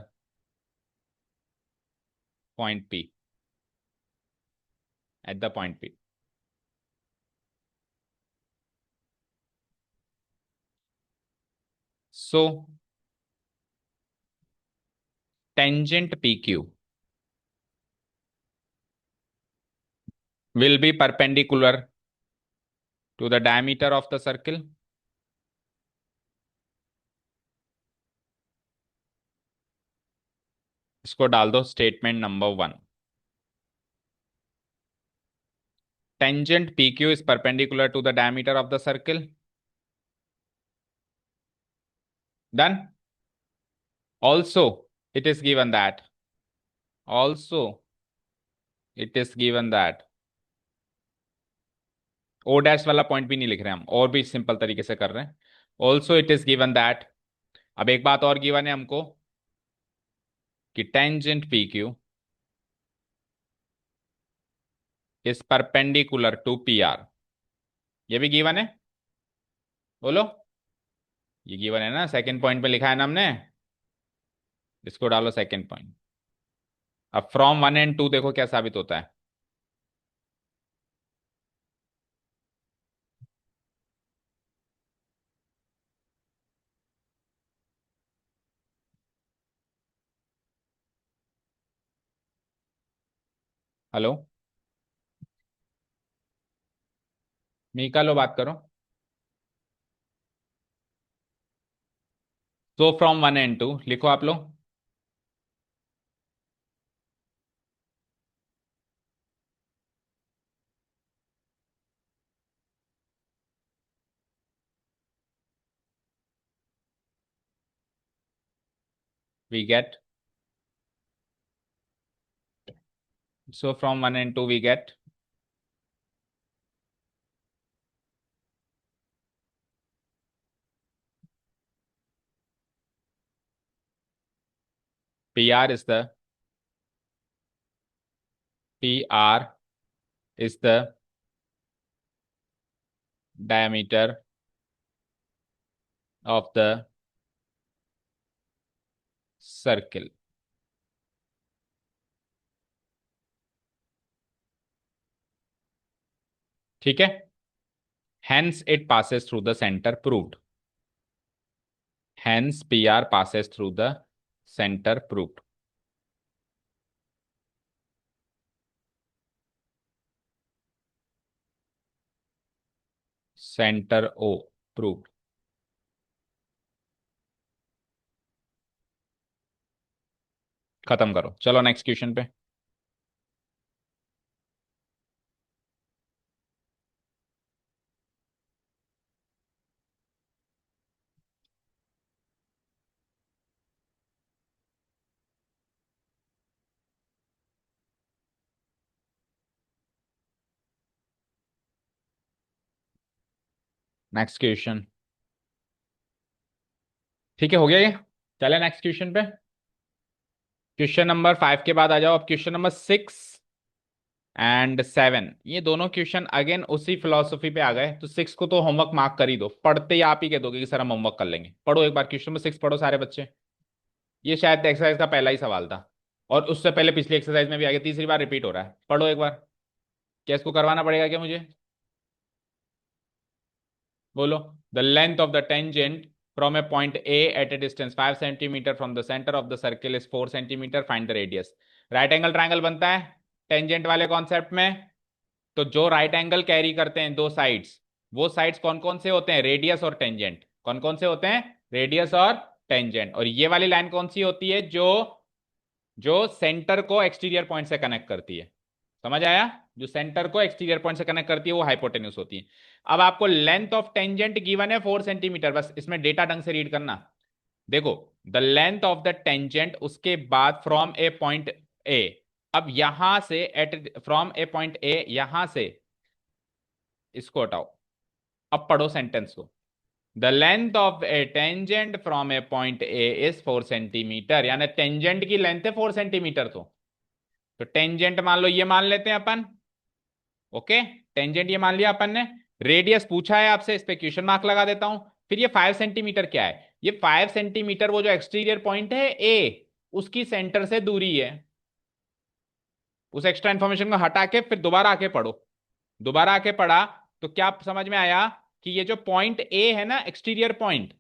point P. At the point P. So tangent PQ will be perpendicular to the diameter of the circle. इसको डाल दो statement number 1। Tangent PQ is perpendicular to the diameter of the circle. Done. Also, it is given that. Also, it is given that. O dash वाला point भी नहीं लिख रहे हम, और भी सिंपल तरीके से कर रहे हैं। Also it is given that. अब एक बात और गिवन है हमको कि tangent P Q is perpendicular to P R. ये भी गिवन है। बोलो। ये गिवन है ना, सेकंड पॉइंट पे लिखा है ना हमने। इसको डालो सेकंड पॉइंट। अब फ्रॉम 1 and 2 देखो क्या साबित होता है। हेलो। मीका लो, बात करो। सो फ्रॉम 1 and 2 लिखो आप लोग। We get. So from 1 and 2 we get P R is the P R is the diameter of the circle. ठीक है। Hence it passes through the centre, proved. Hence P R passes through the centre, proved. Centre O, proved. खत्म करो, चलो next question पे। Next question. ठीक है, हो गया ये। चले नेक्स्ट क्वेश्चन पे। क्वेश्चन नंबर 5 के बाद आ जाओ अब क्वेश्चन नंबर 6 एंड 7। ये दोनों क्वेश्चन अगेन उसी फिलोसफी पे आ गए, तो 6 को तो होमवर्क मार्क कर ही दो, पढ़ते ही आप ही कह दोगे कि सर हम होमवर्क कर लेंगे। पढ़ो एक बार क्वेश्चन नंबर 6, पढ़ो सारे बच्चे। ये शायद एक्सरसाइज का पहला ही सवाल था, और उससे पहले पिछली एक्सरसाइज में भी आ गया, तीसरी बार रिपीट हो रहा है। पढ़ो एक बार। क्या इसको करवाना पड़ेगा क्या मुझे? बोलो। The length of the tangent from a point A at a distance 5 centimetre from the centre of the circle is 4 centimetre, find the radius. Right angle triangle बनता है टेंजेंट वाले कॉन्सेप्ट में। तो जो राइट एंगल कैरी करते हैं दो sides, वो साइड्स कौन कौन से होते हैं? रेडियस और टेंजेंट। कौन कौन से होते हैं? रेडियस और टेंजेंट। और ये वाली लाइन कौन सी होती है? जो जो सेंटर को एक्सटीरियर पॉइंट से कनेक्ट करती है। समझ आया? जो सेंटर को एक्सटीरियर पॉइंट से कनेक्ट करती है वो हाइपोटेन्यूस होती है। अब आपको लेंथ ऑफ टेंजेंट गिवन है 4 सेंटीमीटर, बस इसमें डेटा ढंग से रीड करना। देखो, the length of the tangent, उसके बाद फ्रॉम ए पॉइंट ए। अब यहां से at from a point A, यहां से इसको हटाओ। अब पढ़ो सेंटेंस को। The length of a tangent from a point A is 4 centimetre, यानी टेंजेंट की लेंथ है 4 सेंटीमीटर। तो टेंजेंट मान लो, ये मान लेते हैं अपन। ओके, टेंजेंट ये मान लिया अपन ने। रेडियस पूछा है आपसे, इस पे क्वेश्चन मार्क लगा देता हूं। फिर ये 5 सेंटीमीटर क्या है? ये 5 सेंटीमीटर वो जो एक्सटीरियर पॉइंट है ए, उसकी सेंटर से दूरी है। उस एक्स्ट्रा इंफॉर्मेशन को हटा के फिर दोबारा आके पढ़ो। दोबारा आके पढ़ा तो क्या समझ में आया? कि ये जो पॉइंट ए है ना, एक्सटीरियर पॉइंट,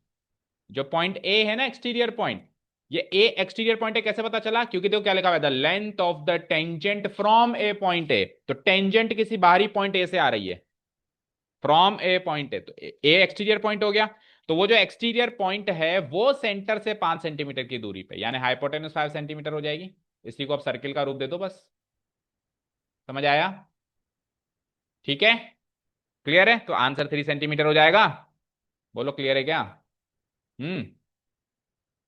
जो पॉइंट ए है ना एक्सटीरियर पॉइंट, ये ए एक्सटीरियर पॉइंट है। कैसे पता चला? क्योंकि देखो क्या लिखा हुआ है, the length of the tangent from a point ए। तो टेंजेंट किसी बाहरी पॉइंट ए से आ रही है, फ्रॉम ए पॉइंट ए, तो ए एक्सटीरियर पॉइंट हो गया। तो वो जो एक्सटीरियर पॉइंट है वो सेंटर से 5 सेंटीमीटर की दूरी पे, यानी हाइपोटेन्यूज 5 सेंटीमीटर हो जाएगी। इसी को आप सर्किल का रूप दे दो बस। समझ आया? ठीक है, क्लियर है? तो आंसर 3 सेंटीमीटर हो जाएगा। बोलो क्लियर है क्या? हम्म।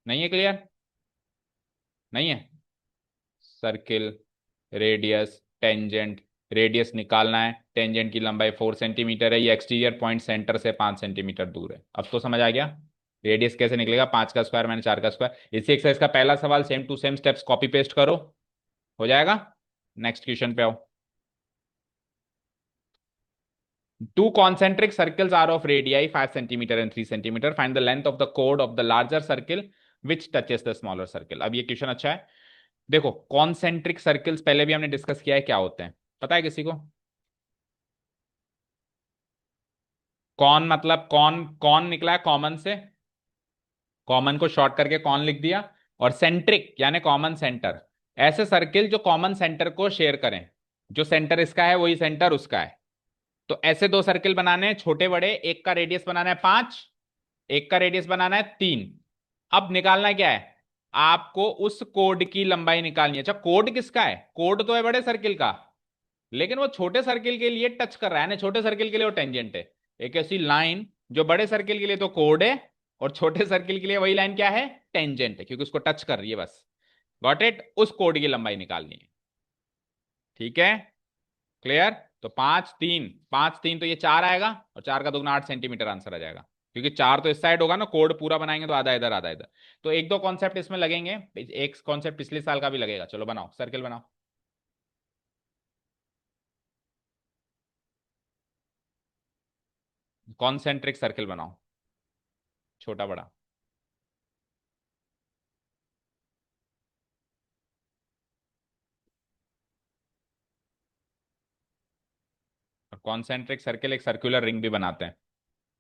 नहीं है क्लियर? नहीं है। Circle, radius, tangent. रेडियस निकालना है, टेंजेंट की लंबाई 4 सेंटीमीटर है, ये एक्सटीरियर पॉइंट सेंटर से 5 सेंटीमीटर दूर है। अब तो समझ आ गया रेडियस कैसे निकलेगा? 5 का स्क्वायर माइनस 4 का स्क्वायर। इसी एक्सरसाइज का पहला सवाल, same to same steps copy paste करो, हो जाएगा। नेक्स्ट क्वेश्चन पे आओ। Two concentric circles are of radii 5 centimetre and 3 centimetre, find the length of the कोड of the larger circle which touches the smaller circle. अब ये question अच्छा है। देखो, कॉन्सेंट्रिक सर्कल्स पहले भी हमने डिस्कस किया है क्या होते हैं, पता है किसी को? कॉन मतलब कॉन, कॉन निकला है कॉमन से, कॉमन को शॉर्ट करके कॉन लिख दिया। और सेंट्रिक यानी कॉमन सेंटर, ऐसे सर्किल जो कॉमन सेंटर को शेयर करें। जो सेंटर इसका है वही सेंटर उसका है। तो ऐसे दो सर्किल बनाने हैं छोटे बड़े, एक का रेडियस बनाना है 5, एक का रेडियस बनाना है 3। अब निकालना क्या है? आपको उस कोड की लंबाई निकालनी है। अच्छा, कोड किसका है? कोड तो है बड़े सर्किल का, लेकिन वो छोटे सर्किल के लिए टच कर रहा है ना, छोटे सर्किल के लिए वो टेंजेंट है। एक ऐसी लाइन जो बड़े सर्किल के लिए तो कोड है, और छोटे सर्किल के लिए वही लाइन क्या है? टेंजेंट है, क्योंकि उसको टच कर रही है बस। Got it? उस कोड की लंबाई निकालनी है। ठीक है, क्लियर? तो 5 3, 5 3 तो ये 4 आएगा, और 4 का दुगना 8 सेंटीमीटर आंसर आ जाएगा। क्योंकि 4 तो इस साइड होगा ना, कोड पूरा बनाएंगे तो आधा इधर आधा इधर। तो एक दो कॉन्सेप्ट इसमें लगेंगे, एक कॉन्सेप्ट पिछले साल का भी लगेगा। चलो बनाओ, सर्किल बनाओ। कॉन्सेंट्रिक सर्किल बनाओ, छोटा बड़ा। और कॉन्सेंट्रिक सर्किल एक सर्कुलर रिंग भी बनाते हैं।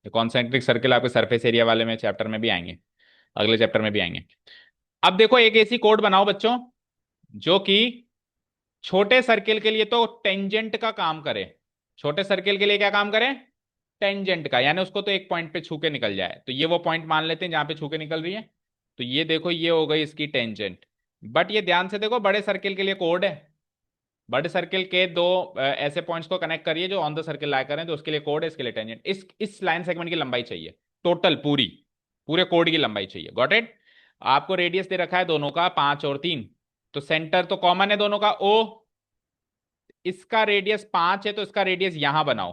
तो कॉन्सेंट्रिक सर्किल आपके सरफेस एरिया वाले में चैप्टर में भी आएंगे, अगले चैप्टर में भी आएंगे। अब देखो, एक ऐसी कोड बनाओ बच्चों जो कि छोटे सर्किल के लिए तो टेंजेंट का काम करे। छोटे सर्किल के लिए क्या काम करे? टेंजेंट का, यानी उसको तो एक पॉइंट पे छू के निकल जाए। तो ये वो पॉइंट मान लेते हैं जहां पे छू के निकल रही है। तो ये देखो, ये हो गई इसकी टेंजेंट। बट ये ध्यान से देखो, बड़े सर्किल के लिए कोड है। बड़े सर्किल के दो ऐसे पॉइंट्स को कनेक्ट करिए जो ऑन द सर्किल लाई करें, तो उसके लिए कोड है, इसके लिए टेंजेंट। इस लाइन सेगमेंट की लंबाई चाहिए टोटल, पूरी पूरे कोड की लंबाई चाहिए। Got it? आपको रेडियस दे रखा है दोनों का 5 और 3, तो सेंटर तो कॉमन है दोनों का ओ। इसका रेडियस 5 है तो इसका रेडियस यहां बनाओ,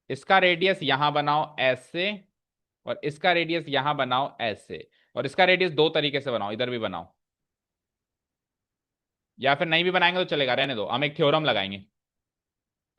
इसका रेडियस यहां बनाओ ऐसे, और इसका रेडियस यहां बनाओ ऐसे, और इसका रेडियस दो तरीके से बनाओ, इधर भी बनाओ, या फिर नहीं भी बनाएंगे तो चलेगा, रहने दो, हम एक थ्योरम लगाएंगे।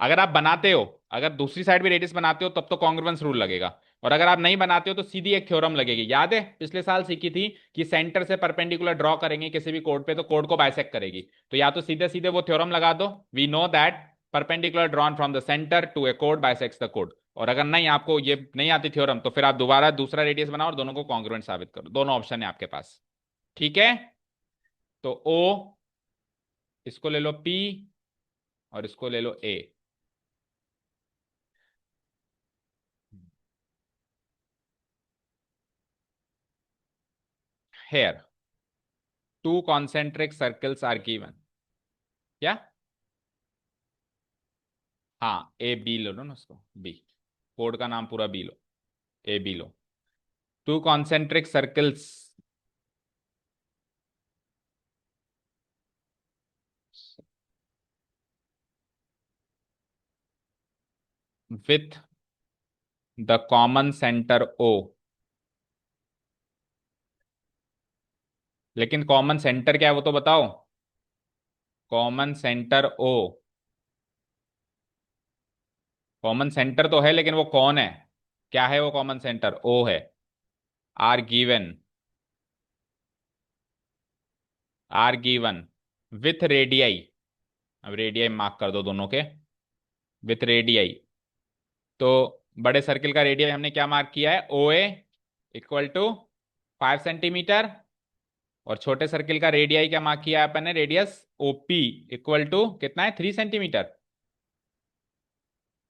अगर आप बनाते हो, अगर दूसरी साइड भी रेडियस बनाते हो तब तो कॉन्ग्रुएंस रूल लगेगा, और अगर आप नहीं बनाते हो तो सीधी एक थ्योरम लगेगी। याद है पिछले साल सीखी थी कि सेंटर से परपेंडिकुलर ड्रॉ करेंगे किसी भी कोड पे तो कोड को बाइसेक्ट करेगी, तो या तो सीधे सीधे वो थ्योरम लगा दो, we know that perpendicular drawn from the centre to A code bisects the code. और अगर नहीं, आपको ये नहीं आती थ्योरम, तो फिर आप दोबारा दूसरा रेडियस बनाओ और दोनों को कॉन्ग्रुएंट साबित करो, दोनों ऑप्शन है आपके पास। ठीक है, तो ओ, इसको ले लो P, और इसको ले लो A। Here two concentric circles are given. क्या? हाँ, ए बी लो ना उसको, बी, कोड का नाम पूरा बी लो, ए बी लो। Two concentric circles with the common centre O. लेकिन कॉमन सेंटर क्या है वो तो बताओ। Common centre O, common centre तो है लेकिन वो कौन है, क्या है वो कॉमन सेंटर? ओ है। Are given, are given with radii, अब रेडियाई मार्क कर दो दोनों के, विथ रेडियाई। तो बड़े सर्किल का रेडियस हमने क्या मार्क किया है, ओ ए इक्वल टू 5 सेंटीमीटर, और छोटे सर्किल का रेडियाई क्या मार्क किया है अपन ने, रेडियस ओपी इक्वल टू कितना है, 3 सेंटीमीटर।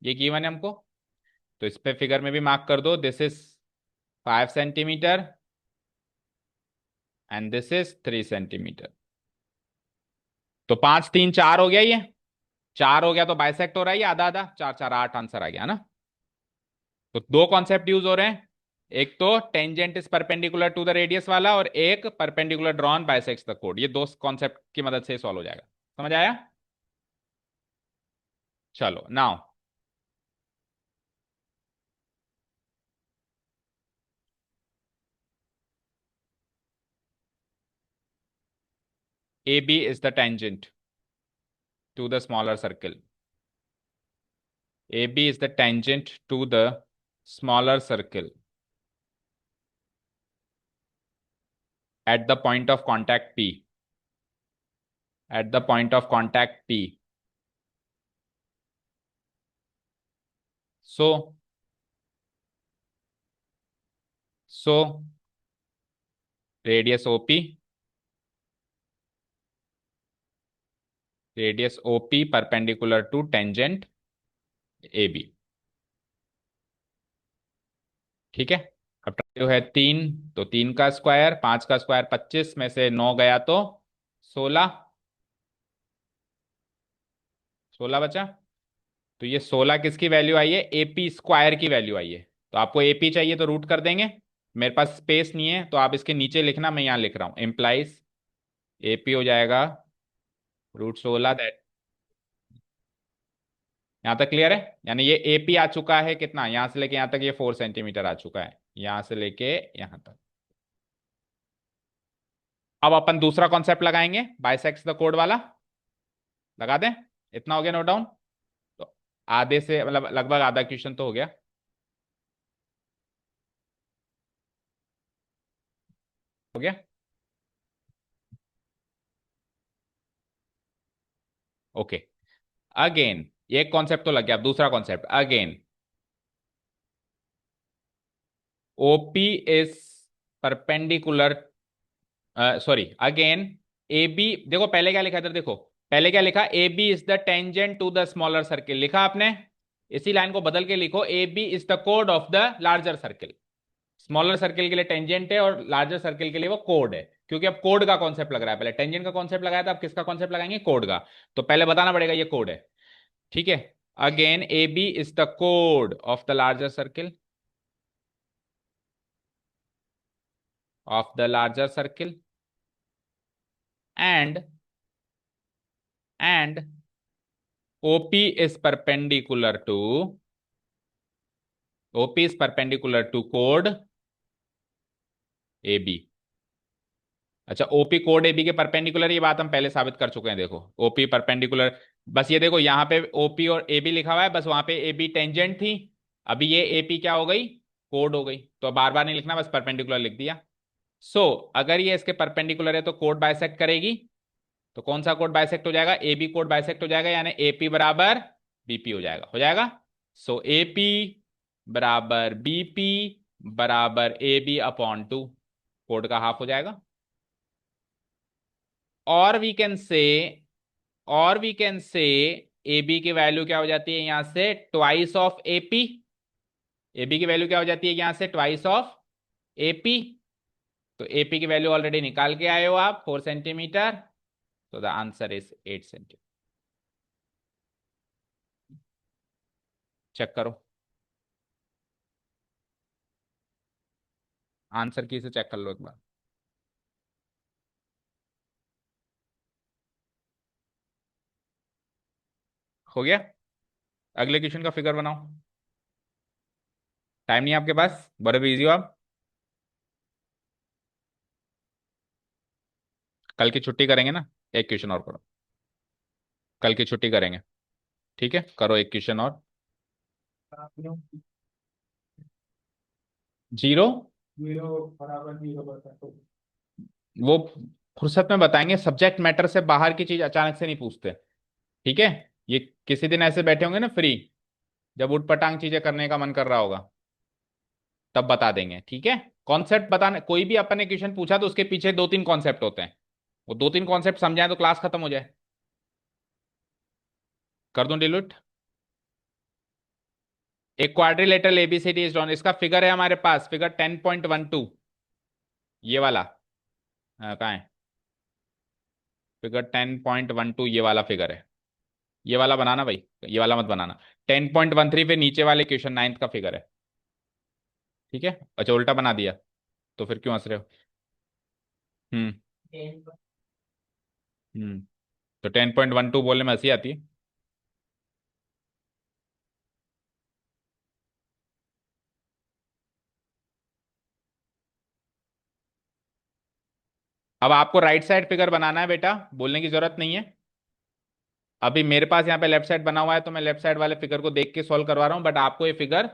ये गिवन है हमको, तो इस पे फिगर में भी मार्क कर दो, this is 5 centimetre and this is 3 centimetre. तो 5 3 4 हो गया, ये 4 हो गया तो बाइसेक्ट हो रहा है, ये आधा आधा, 4 4 8 आंसर आ गया ना। तो दो कॉन्सेप्ट यूज हो रहे हैं, एक तो tangent is perpendicular to the radius वाला, और एक परपेंडिकुलर ड्रॉन बाइसेक्ट्स द कोड। ये दो कॉन्सेप्ट की मदद से सॉल्व हो जाएगा। समझ आया? चलो now, A B is the tangent to the smaller circle. A B is the tangent to the smaller circle at the point of contact P, at the point of contact P. So, so radius OP, radius OP perpendicular to tangent AB। ठीक है, अब trio है 3, तो 3 का square, 5 का square 25, में से 9 गया तो 16, 16 बचा। तो ये 16 किसकी वैल्यू आई है, एपी स्क्वायर की वैल्यू आई है। तो आपको एपी चाहिए तो रूट कर देंगे, मेरे पास स्पेस नहीं है तो आप इसके नीचे लिखना, मैं यहां लिख रहा हूं, इम्प्लाइज एपी हो जाएगा √16। यहां तक क्लियर है? यानी ये एपी आ चुका है कितना, यहां से लेके यहां तक ये 4 सेंटीमीटर आ चुका है, यहां से लेके यहां तक। अब अपन दूसरा कॉन्सेप्ट लगाएंगे, बाइसेक्ट्स द कोड वाला, लगा दें? इतना हो गया नोट डाउन? तो आधे से मतलब लगभग आधा क्वेश्चन तो हो गया। हो गया, ओके। अगेन एक कॉन्सेप्ट तो लग गया, अब दूसरा concept again, OP is perpendicular, sorry again, A B, देखो पहले क्या लिखा, इधर देखो, पहले क्या लिखा, A B is the tangent to the smaller circle, लिखा आपने? इसी लाइन को बदल के लिखो, ए बी इज द कोड of the larger circle. Smaller circle के लिए टेंजेंट है और लार्जर सर्किल के लिए वो कोड है, क्योंकि अब कोड का कॉन्सेप्ट लग रहा है, पहले टेंजेंट का कॉन्सेप्ट लगाया था, अब किसका कॉन्सेप्ट लगाएंगे, कोड का। तो पहले बताना पड़ेगा ये कोड है। ठीक है, again A B is the कोड of the larger circle, of the larger circle, and OP is perpendicular to OP is perpendicular to कोड ए बी। अच्छा, ओपी कोड एबी के परपेंडिकुलर, ये बात हम पहले साबित कर चुके हैं। देखो ओपी परपेंडिकुलर, बस ये देखो यहाँ पे ओपी और एबी लिखा हुआ है, बस वहां पे एबी टेंजेंट थी। अभी ये एपी क्या हो गई, कोड हो गई, तो बार बार नहीं लिखना, बस परपेंडिकुलर लिख दिया। सो अगर ये इसके परपेंडिकुलर है तो कोड बाइसेक्ट करेगी। तो कौन सा कोड बाइसेक्ट हो जाएगा, एबी कोड बाइसेक्ट हो जाएगा, यानी एपी बराबर बीपी हो जाएगा, हो जाएगा। सो एपी बराबर बीपी बराबर ए बी अपॉन टू, कोड का हाफ हो जाएगा। और वी कैन से और we can say A B की वैल्यू क्या हो जाती है यहां से, twice of AP. A B की वैल्यू क्या हो जाती है यहां से, ट्वाइस ऑफ एपी। तो एपी की वैल्यू ऑलरेडी निकाल के आए हो आप, 4 सेंटीमीटर। तो the answer is 8 centimetre. Check करो आंसर की से, चेक कर लो एक बार। हो गया। अगले क्वेश्चन का फिगर बनाओ। टाइम नहीं है आपके पास, बड़े बिजी हो आप। कल की छुट्टी करेंगे ना, एक क्वेश्चन और करो। कल की छुट्टी करेंगे, ठीक है, करो एक क्वेश्चन और। जीरो, वो फुर्सत में बताएंगे, सब्जेक्ट मैटर से बाहर की चीज अचानक से नहीं पूछते। ठीक है, ये किसी दिन ऐसे बैठे होंगे ना फ्री, जब उठ पटांग चीजें करने का मन कर रहा होगा, तब बता देंगे, ठीक है। कॉन्सेप्ट बताने, कोई भी अपन ने क्वेश्चन पूछा तो उसके पीछे दो तीन कॉन्सेप्ट होते हैं, वो दो तीन कॉन्सेप्ट समझाएं तो क्लास खत्म हो जाए। कर दूं डिलीट। एक क्वाड्रिलेटरल एबीसीडी इज ड्रॉन, इसका फिगर है हमारे पास, फिगर 10.12, ये वाला। कहाँ है, फिगर 10.12, ये वाला फिगर है। ये वाला बनाना भाई, ये वाला मत बनाना। 10.13 पे नीचे वाले क्वेश्चन 9th का फिगर है, ठीक है। अच्छा उल्टा बना दिया, तो फिर क्यों हंस रहे हो। हम्म। हम्म। तो 10.12 बोलने में हंसी आती है। अब आपको राइट साइड फिगर बनाना है बेटा, बोलने की जरूरत नहीं है। अभी मेरे पास यहाँ पे लेफ्ट साइड बना हुआ है, तो मैं लेफ्ट साइड वाले फिगर को देख के सॉल्व करवा रहा हूँ, बट आपको ये फिगर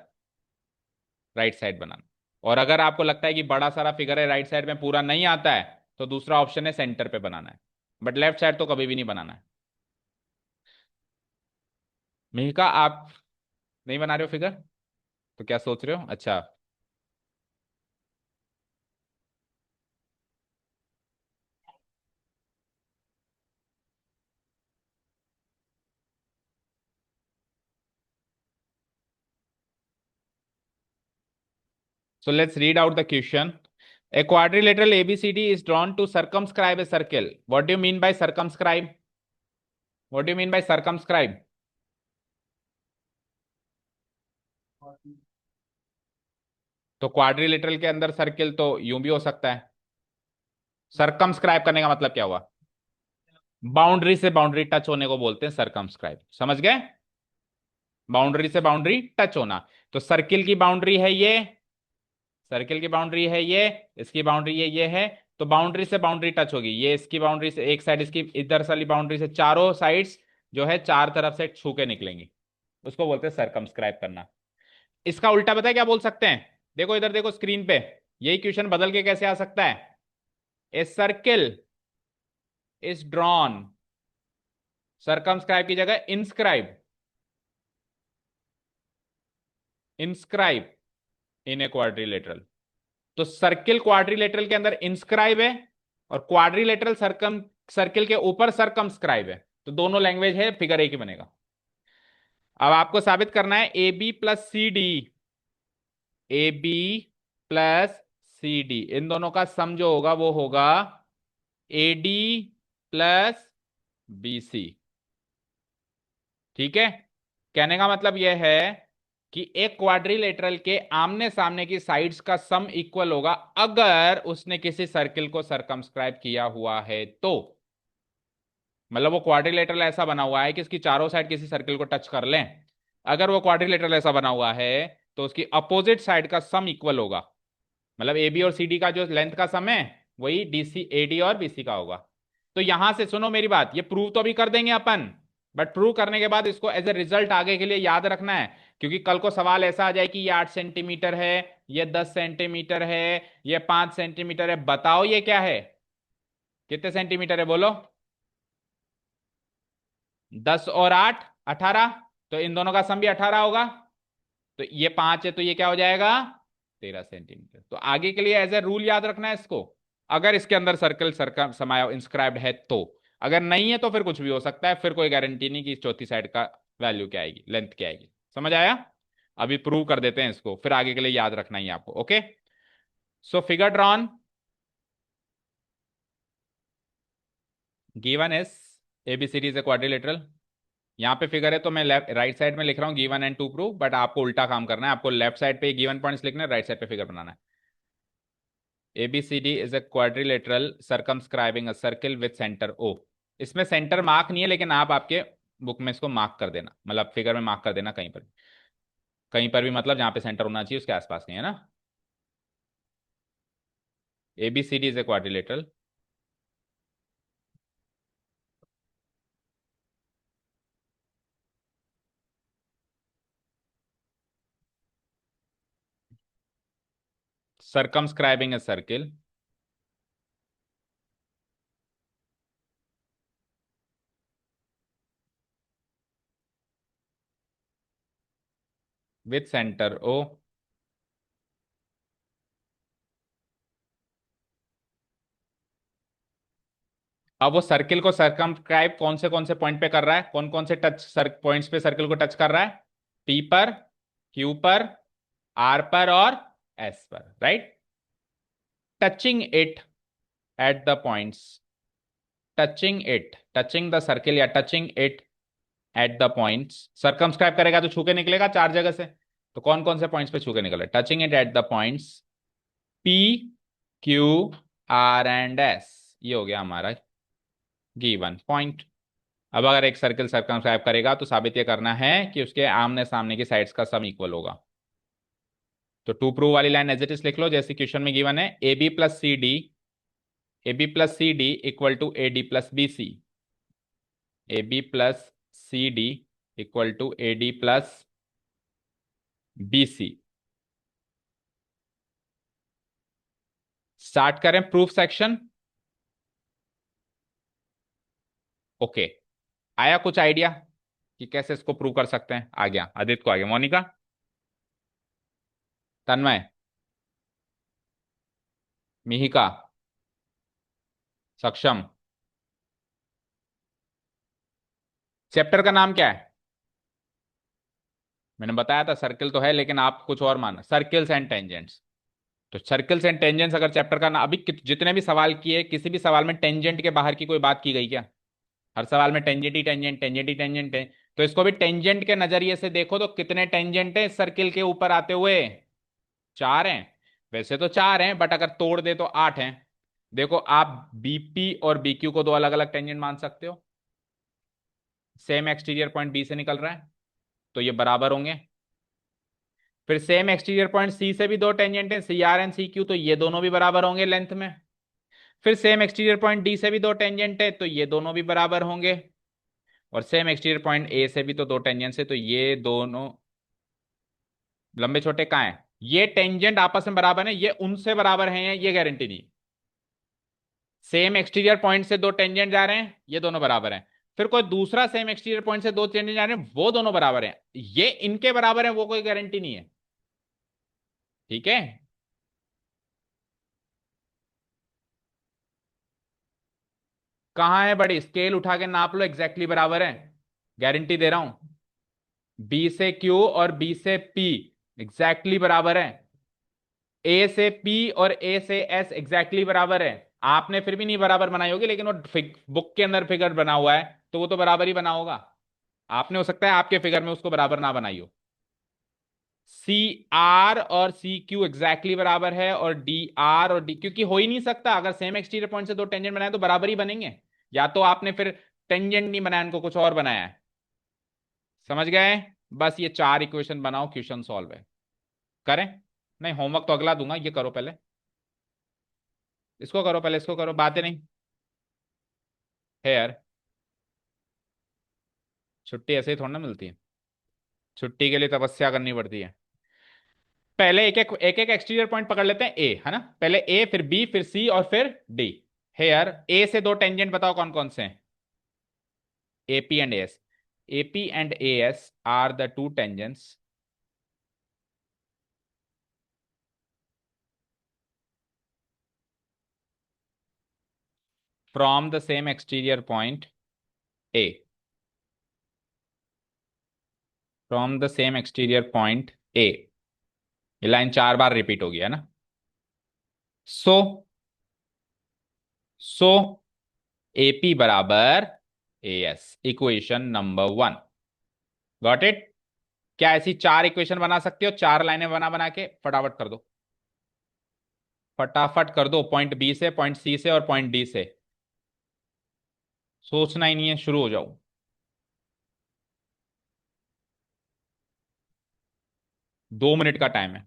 राइट साइड बनाना। और अगर आपको लगता है कि बड़ा सारा फिगर है राइट साइड में पूरा नहीं आता है, तो दूसरा ऑप्शन है सेंटर पे बनाना है, बट लेफ्ट साइड तो कभी भी नहीं बनाना है। मिहिका आप नहीं बना रहे हो फिगर, तो क्या सोच रहे हो, अच्छा। So let's read out the question. A quadrilateral ABCD is drawn to circumscribe a circle. What do you mean by circumscribe? What do you mean by circumscribe? तो क्वाड्रिलेटरल के अंदर सर्किल तो यूं भी हो सकता है। सर्कमस्क्राइब करने का मतलब क्या हुआ, बाउंड्री से बाउंड्री टच होने को बोलते हैं सर्कमस्क्राइब, समझ गए। बाउंड्री से बाउंड्री टच होना। तो सर्किल की बाउंड्री है ये, सर्किल की बाउंड्री है ये, इसकी बाउंड्री ये है। तो बाउंड्री से बाउंड्री टच होगी, ये इसकी बाउंड्री से एक साइड, इसकी इधर वाली बाउंड्री से चारों साइड्स जो है चार तरफ से छू के निकलेंगी, उसको बोलते हैं सर्कमस्क्राइब करना। इसका उल्टा पता है क्या बोल सकते हैं, देखो इधर देखो स्क्रीन पे, यही क्वेश्चन बदल के कैसे आ सकता है। A circle is drawn, circumscribe की जगह inscribe, inscribe in a quadrilateral. तो सर्किल क्वाड्रिलेटरल के अंदर इंस्क्राइब है, और क्वाड्रिलेटरल सर्किल के ऊपर सर्कमस्क्राइब है, तो दोनों लैंग्वेज है, फिगर एक ही बनेगा। अब आपको साबित करना है A B plus C D, A B plus C D, इन दोनों का सम जो होगा वो होगा A D plus B C, ठीक है। कहने का मतलब यह है कि एक क्वाड्रिलेटरल के आमने सामने की साइड्स का सम इक्वल होगा अगर उसने किसी सर्किल को सरकमस्क्राइब किया हुआ है तो। मतलब वो क्वाड्रिलेटरल ऐसा बना हुआ है कि इसकी चारों साइड किसी सर्किल को टच कर लें। अगर वो क्वाड्रिलेटरल ऐसा बना हुआ है तो उसकी अपोजिट साइड का सम इक्वल होगा, मतलब ए बी और सी डी का जो लेंथ का सम है वही डी सी ए डी और बी सी का होगा। तो यहां से सुनो मेरी बात, ये प्रूव तो अभी कर देंगे अपन, बट प्रूव करने के बाद इसको एज ए रिजल्ट आगे के लिए याद रखना है, क्योंकि कल को सवाल ऐसा आ जाए कि ये 8 सेंटीमीटर है, ये 10 सेंटीमीटर है, ये 5 सेंटीमीटर है, बताओ ये क्या है, कितने सेंटीमीटर है बोलो। 10 और 8 18, तो इन दोनों का सम भी 18 होगा। तो ये 5 है तो ये क्या हो जाएगा, 13 सेंटीमीटर। तो आगे के लिए एज ए रूल याद रखना है इसको, अगर इसके अंदर सर्कल सर्कल समाया इंस्क्राइब्ड है तो, अगर नहीं है तो फिर कुछ भी हो सकता है, फिर कोई गारंटी नहीं कि इस चौथी साइड का वैल्यू क्या आएगी, लेंथ क्या आएगी। समझ आया? अभी प्रूव कर देते हैं इसको, फिर आगे के लिए याद रखना ही आपको। Okay, so figure drawn given is ABCD is a quadrilateral. यहाँ पे फिगर है तो मैं लेफ्ट राइट साइड में लिख रहा हूँ given and to prove, but आपको उल्टा काम करना है, आपको लेफ्ट साइड पे गिवन पॉइंट्स लिखना है, राइट साइड पे फिगर बनाना है। ABCD is a quadrilateral circumscribing a circle with centre O। इसमें सेंटर मार्क नहीं है, लेकिन आप आपके बुक में इसको मार्क कर देना, मतलब फिगर में मार्क कर देना कहीं पर भी, कहीं पर भी मतलब जहां पे सेंटर होना चाहिए उसके आसपास नहीं, है ना। ABCD is a quadrilateral circumscribing a circle with center O। अब वो सर्किल को सर्कमस्क्राइब कौन से पॉइंट पे कर रहा है, कौन से टच पॉइंट्स पे सर्किल को टच कर रहा है, P पर, Q पर, R पर और S पर, right. Touching it at the points, touching the circle या touching it at the points, circumscribe करेगा तो छू के निकलेगा चार जगह से, तो कौन कौन से पॉइंट्स पे छू के निकले, touching it at the points P Q R and S, ये हो गया हमारा गिवन पॉइंट। अब अगर एक सर्किल सर्कमस्क्राइब करेगा तो साबित ये करना है कि उसके आमने सामने की साइड्स का सम इक्वल होगा। तो टू प्रूव वाली लाइन एज इट इज लिख लो, जैसे क्वेश्चन में गिवन है, AB plus C D equal to AD plus BC, AB plus CD equal to AD plus BC। Start करें प्रूफ सेक्शन। ओके, आया कुछ आइडिया कि कैसे इसको प्रूव कर सकते हैं? आ गया, आदित्य को आ गया, मोनिका, तन्मय, मिहिका, सक्षम। चैप्टर का नाम क्या है? मैंने बताया था सर्किल तो है, लेकिन आप कुछ और माना, सर्किल्स एंड टेंजेंट्स। तो सर्किल्स एंड टेंजेंट्स अगर चैप्टर का नाम, अभी जितने भी सवाल किए, किसी भी सवाल में टेंजेंट के बाहर की कोई बात की गई क्या? हर सवाल में टेंजेंट ही टेंजेंट, टेंजेंट ही टेंजेंट है। तो इसको भी टेंजेंट के नजरिए से देखो, तो कितने टेंजेंट है सर्किल के ऊपर आते हुए? 4 हैं। वैसे तो 4 हैं, बट अगर तोड़ दे तो 8 हैं। देखो, आप बीपी और बीक्यू को दो अलग अलग टेंजेंट मान सकते हो, सेम एक्सटीरियर पॉइंट बी से निकल रहा है तो ये बराबर होंगे। फिर सेम एक्सटीरियर पॉइंट सी से भी दो टेंजेंट है, C R and C Q, तो ये दोनों भी बराबर होंगे लेंथ में। फिर सेम एक्सटीरियर पॉइंट डी से भी दो टेंजेंट है, तो ये दोनों भी बराबर होंगे। और सेम एक्सटीरियर पॉइंट ए से भी तो दो टेंजेंट है, तो ये दोनों लंबे छोटे कहाँ हैं? ये टेंजेंट आपस में बराबर है, ये उनसे बराबर हैं, ये गारंटी नहीं। सेम एक्सटीरियर पॉइंट से दो टेंजेंट जा रहे हैं, ये दोनों बराबर हैं। फिर कोई दूसरा सेम एक्सटीरियर पॉइंट से दो टेंजेंट जा रहे हैं, वो दोनों बराबर हैं, ये इनके बराबर है, वो कोई गारंटी नहीं है। ठीक है, कहाँ है बड़ी, स्केल उठा के नाप लो, एग्जैक्टली बराबर है, गारंटी दे रहा हूं। बी से क्यू और बी से पी एग्जैक्टली बराबर है, ए से पी और ए से एस एग्जैक्टली बराबर है। आपने फिर भी नहीं बराबर बनाई होगी, लेकिन वो बुक के अंदर फिगर बना हुआ है तो वो तो बराबर ही बना होगा। आपने हो सकता है आपके फिगर में उसको बराबर ना बनाई हो। सी आर और सी क्यू एग्जैक्टली बराबर है, और डी आर और डी, क्योंकि हो ही नहीं सकता, अगर सेम एक्सटीरियर पॉइंट से दो टेंजेंट बनाए तो बराबर ही बनेंगे। या तो आपने फिर टेंजेंट नहीं बनाया, उनको कुछ और बनाया है। समझ गए? बस ये चार इक्वेशन बनाओ, क्वेश्चन सॉल्व है। करें? नहीं, होमवर्क तो अगला दूंगा, ये करो पहले, इसको करो पहले, इसको करो, बातें नहीं है यार। छुट्टी ऐसे ही थोड़ा ना मिलती है, छुट्टी के लिए तपस्या करनी पड़ती है। पहले एक एक एक्सटीरियर पॉइंट पकड़ लेते हैं, ए है ना, पहले ए फिर बी फिर सी और फिर डी। है यार, ए से दो टेंजेंट बताओ कौन कौन से हैं? AP and S. AP and S are the two tangents from the same exterior point A, from the same exterior point A। ये लाइन 4 बार रिपीट हो गया है ना। सो सो एपी बराबर as, equation number 1। Got it? क्या ऐसी 4 इक्वेशन बना सकते हो? 4 लाइनें बना बना के फटाफट कर दो, फटाफट कर दो, पॉइंट बी से, पॉइंट सी से और पॉइंट डी से। सोचना ही नहीं है, शुरू हो जाओ। 2 मिनट का टाइम है।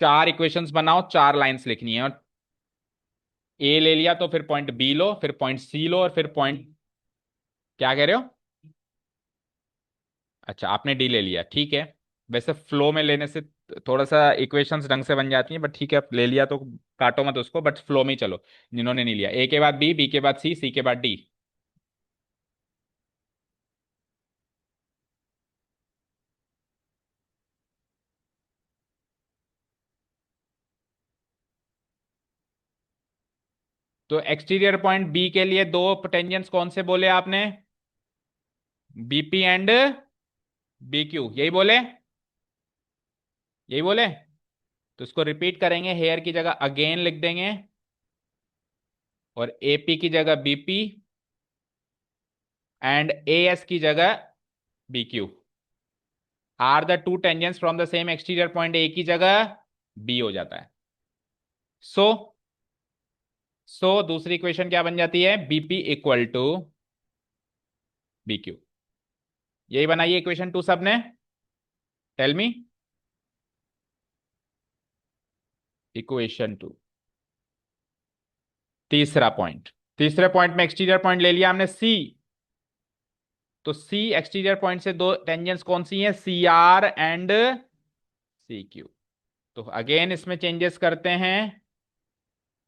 4 इक्वेशंस बनाओ, 4 लाइंस लिखनी है, और ए ले लिया तो फिर पॉइंट बी लो, फिर पॉइंट सी लो, और फिर पॉइंट, क्या कह रहे हो? अच्छा, आपने डी ले लिया, ठीक है। वैसे फ्लो में लेने से थोड़ा सा इक्वेशंस ढंग से बन जाती हैं, बट ठीक है, ले लिया तो काटो मत उसको, बट फ्लो में ही चलो। जिन्होंने नहीं लिया, ए के बाद बी, बी के बाद सी, सी के बाद डी। तो एक्सटीरियर पॉइंट बी के लिए दो टेंजेंट्स कौन से बोले आपने? बीपी एंड बी क्यू, यही बोले? यही बोले? तो इसको रिपीट करेंगे, हेयर की जगह अगेन लिख देंगे, और एपी की जगह बीपी एंड एएस की जगह BQ are the two tangents from the same exterior point, A की जगह बी हो जाता है। सो दूसरी इक्वेशन क्या बन जाती है? BP equal to BQ. यही बनाइए इक्वेशन 2 सबने। Tell me. इक्वेशन 2, तीसरा पॉइंट। तीसरे पॉइंट में एक्सटीरियर पॉइंट ले लिया हमने सी, तो सी एक्सटीरियर पॉइंट से दो टेंजेंट्स कौन सी हैं? C R and C Q. तो अगेन इसमें चेंजेस करते हैं,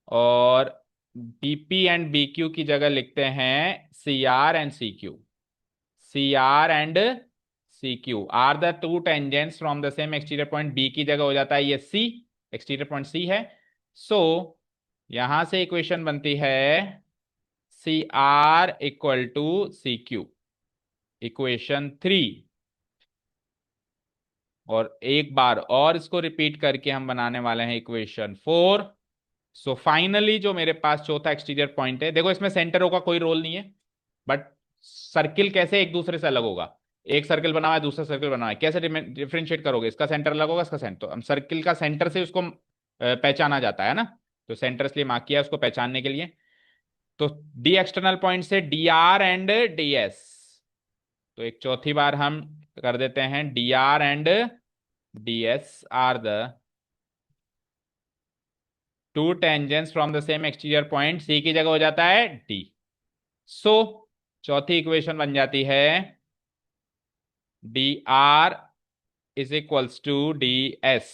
और बीपी एंड बीक्यू की जगह लिखते हैं C R and C Q. C R and C Q are the two tangents from the same exterior point, B की जगह हो जाता है ये सी, एक्सटीरियर पॉइंट सी है। सो यहां से इक्वेशन बनती है C R equal to C Q, equation 3। और एक बार और इसको रिपीट करके हम बनाने वाले हैं इक्वेशन 4। सो फाइनली जो मेरे पास चौथा एक्सटीरियर पॉइंट है, देखो इसमें सेंटरों का कोई रोल नहीं है, बट सर्किल कैसे एक दूसरे से अलग होगा? एक सर्किल बना हुआ है, दूसरा सर्किल बना हुआ है, कैसे डिफ्रेंशिएट करोगे? इसका सेंटर अलग होगा, इसका सेंटर, तो हम सर्किल का सेंटर से उसको पहचाना जाता है ना, तो सेंटर इसलिए मार्क किया उसको पहचानने के लिए। तो डी एक्सटर्नल पॉइंट से D R and D S, तो एक चौथी बार हम कर देते हैं, D R and D S are the two tangents from the same exterior point, C की जगह हो जाता है डी। सो चौथी इक्वेशन बन जाती है D R is equals to D S.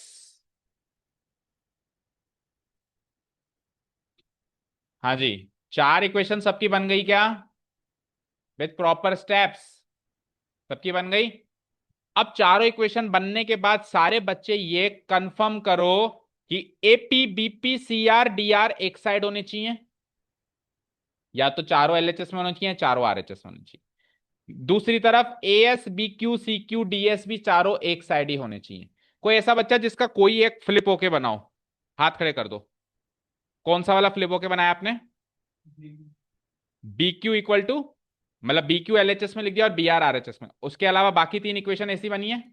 हाँ जी, 4 इक्वेशन सबकी बन गई क्या? विथ प्रॉपर स्टेप्स सबकी बन गई। अब चारों इक्वेशन बनने के बाद सारे बच्चे ये कंफर्म करो कि AP BP C R D R एक साइड होने चाहिए, या तो चारों एलएचएस में होने चाहिए, चारों आरएचएस में होने चाहिए। दूसरी तरफ A S B Q C Q D S भी चारों एक साइड ही होने चाहिए। कोई ऐसा बच्चा जिसका कोई एक फ्लिप होके बनाओ, हाथ खड़े कर दो। कौन सा वाला फ्लिप होके बनाया आपने? बी क्यू इक्वल टू, मतलब बी क्यू एलएचएस में लिख दिया और बी आर आरएचएस में, उसके अलावा बाकी 3 इक्वेशन ऐसी बनी है।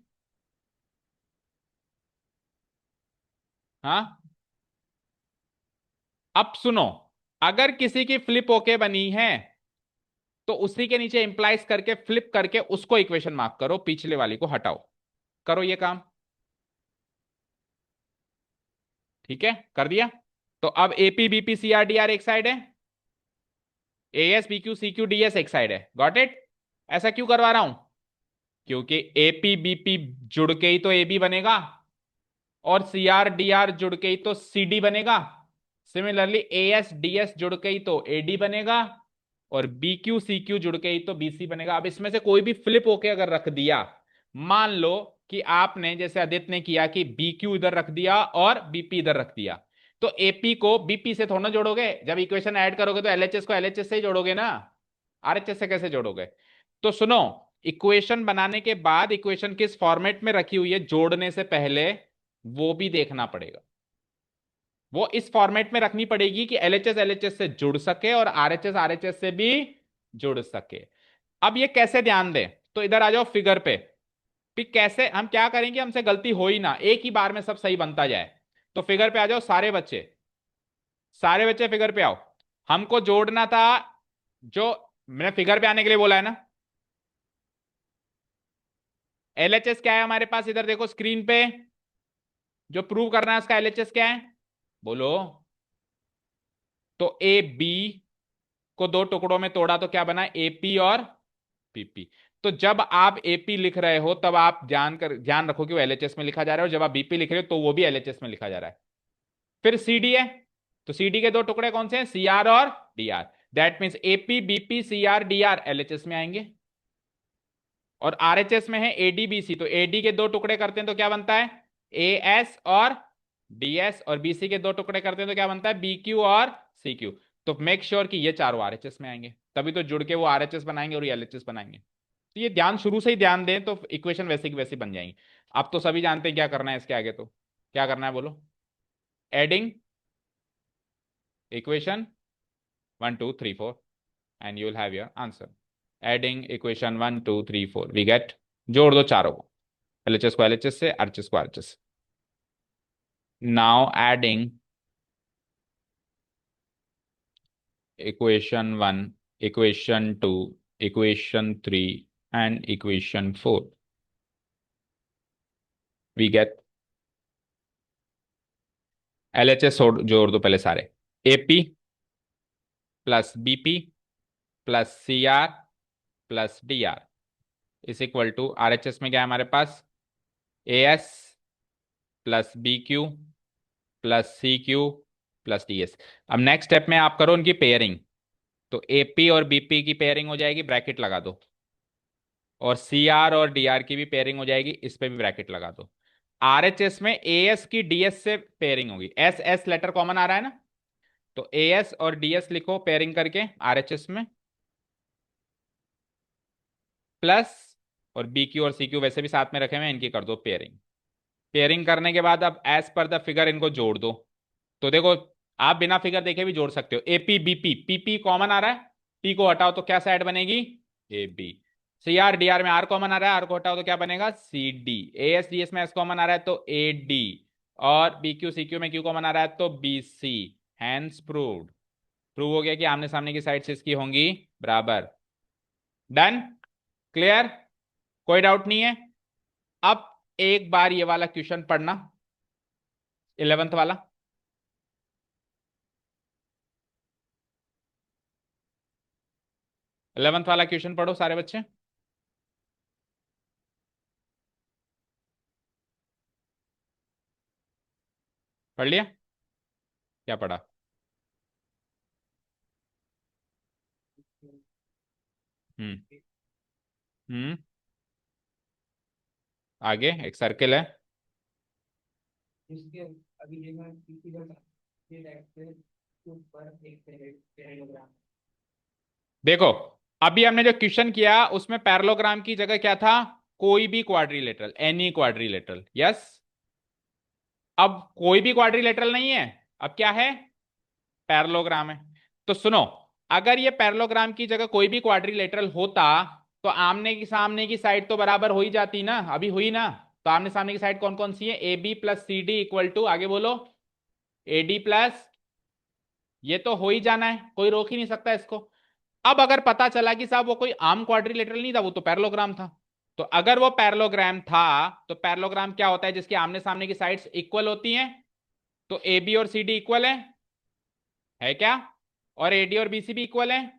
हाँ, अब सुनो, अगर किसी की फ्लिप होके बनी है तो उसी के नीचे इंप्लाइज करके फ्लिप करके उसको इक्वेशन मार्क करो, पिछले वाली को हटाओ। करो ये काम। ठीक है, कर दिया। तो अब AP BP C R D R एक साइड है, AS B Q C Q D S एक साइड है। Got it? ऐसा क्यों करवा रहा हूं? क्योंकि एपी बीपी जुड़ के ही तो एबी बनेगा, और सी आर डी आर जुड़ के ही तो सी डी बनेगा। सिमिलरली ए एस डी एस जुड़ के ही तो ए डी बनेगा, और बी क्यू सी क्यू जुड़ के ही तो बी सी बनेगा। अब इसमें से कोई भी फ्लिप होके अगर रख दिया, मान लो कि आपने जैसे आदित्य ने किया कि बी क्यू इधर रख दिया और बीपी इधर रख दिया, तो एपी को बीपी से थोड़ा जोड़ोगे। जब इक्वेशन ऐड करोगे तो एलएचएस को एलएचएस से ही जोड़ोगे ना, आरएचएस से कैसे जोड़ोगे? तो सुनो, इक्वेशन बनाने के बाद इक्वेशन किस फॉर्मेट में रखी हुई है जोड़ने से पहले वो भी देखना पड़ेगा। वो इस फॉर्मेट में रखनी पड़ेगी कि एलएचएस एलएचएस से जुड़ सके और आरएचएस आरएचएस से भी जुड़ सके। अब ये कैसे ध्यान दें? तो इधर आ जाओ फिगर पे। फिर कैसे हम क्या करेंगे, हमसे गलती हो ही ना, एक ही बार में सब सही बनता जाए। तो फिगर पे आ जाओ सारे बच्चे, सारे बच्चे फिगर पे आओ। हमको जोड़ना था, जो मैंने फिगर पे आने के लिए बोला है ना, एलएचएस क्या है हमारे पास, इधर देखो स्क्रीन पे, जो प्रूव करना है उसका एलएचएस क्या है बोलो। तो ए बी को दो टुकड़ों में तोड़ा तो क्या बना, एपी और पीपी। तो जब आप एपी लिख रहे हो तब आप ध्यान रखो कि वो एलएचएस में लिखा जा रहा है, और जब आप बीपी लिख रहे हो तो वो भी एलएचएस में लिखा जा रहा है। फिर सीडी है, तो सीडी के दो टुकड़े कौन से हैं, सी आर और D R. That means AP BP C R D R LHS में आएंगे। और आरएचएस में है एडीबीसी, तो एडी के दो टुकड़े करते हैं तो क्या बनता है, ए एस और डीएस, और बीसी के दो टुकड़े करते हैं तो क्या बनता है, बी क्यू और सी क्यू। तो मेक श्योर कि ये चारों आरएचएस में आएंगे, तभी तो जुड़ के वो आरएचएस बनाएंगे और ये एलएचएस बनाएंगे। तो ये ध्यान शुरू से ही ध्यान दें तो इक्वेशन वैसे की वैसी बन जाएंगी। अब तो सभी जानते हैं क्या करना है इसके आगे, तो क्या करना है बोलो, adding equation 1 2 3 4 and you will have your answer. Adding equation 1 2 3 4 we get, जोड़ दो चारों को, एलएचएस को एलएचएस से, आरएचएस को आरएचएस से। Now adding equation 1 equation 2 equation 3 and equation 4 we get, LHS जोड़ दो पहले सारे, AP plus BP plus C R plus D R is equal to, RHS में क्या है हमारे पास, A S plus B Q plus C Q plus D S. अब नेक्स्ट स्टेप में आप करो उनकी पेयरिंग, तो एपी और बीपी की पेयरिंग हो जाएगी, ब्रैकेट लगा दो, और सी आर और डी आर की भी पेयरिंग हो जाएगी, इस पे भी ब्रैकेट लगा दो। आरएचएस में एएस की डीएस से पेयरिंग होगी, एस एस लेटर कॉमन आ रहा है ना, तो एएस और डीएस लिखो पेयरिंग करके आरएचएस में, प्लस, और बी क्यू और सी क्यू वैसे भी साथ में रखे हुए हैं, इनकी कर दो पेयरिंग। पेयरिंग करने के बाद अब एज पर द फिगर इनको जोड़ दो। तो देखो, आप बिना फिगर देखे भी जोड़ सकते हो, एपी बीपी, पीपी कॉमन आ रहा है, पी को हटाओ तो क्या साइड बनेगी, A B. C R D R में आर कॉमन आ रहा है, आर को हटाओ तो क्या बनेगा, C D. A S D S में एस कॉमन आ रहा है तो ए डी, और बी क्यू सी क्यू में क्यू कॉमन आ रहा है तो B C. Hence proved, prove हो गया कि आमने सामने की साइड से इसकी होंगी बराबर। डन, क्लियर, कोई डाउट नहीं है। अब एक बार ये वाला क्वेश्चन पढ़ना, 11th वाला, इलेवंथ वाला क्वेश्चन पढ़ो सारे बच्चे। पढ़ लिया? क्या पढ़ा? हम्म। हम्म। आगे एक सर्किल है, इसके अभी देखना किसी का ये डायरेक्ट के ऊपर एक पैरेललोग्राम। देखो अभी हमने जो क्वेश्चन किया उसमें पैरेललोग्राम की जगह क्या था, कोई भी क्वाड्रिलेटरल, एनी क्वाड्रिलेटरल, यस। अब कोई भी क्वाड्रिलेटरल नहीं है, अब क्या है, पैरेललोग्राम है। तो सुनो, अगर ये पैरेललोग्राम की जगह कोई भी क्वाड्रिलेटरल होता तो आमने की सामने की साइड तो बराबर हो ही जाती ना, अभी हुई ना। तो आमने सामने की साइड कौन कौन सी है, A B plus C D equal to, आगे बोलो, ए डी प्लस, ये तो हो ही जाना है, कोई रोक ही नहीं सकता इसको। अब अगर पता चला कि साहब वो कोई आम क्वाड्रिलेटरल नहीं था, वो तो पैरेललोग्राम था, तो अगर वो पैरेललोग्राम था तो पैरेललोग्राम क्या होता है, जिसके आमने सामने की साइड्स इक्वल होती हैं, तो ए बी और सी डी इक्वल है क्या? और ए डी और बी सी भी इक्वल है।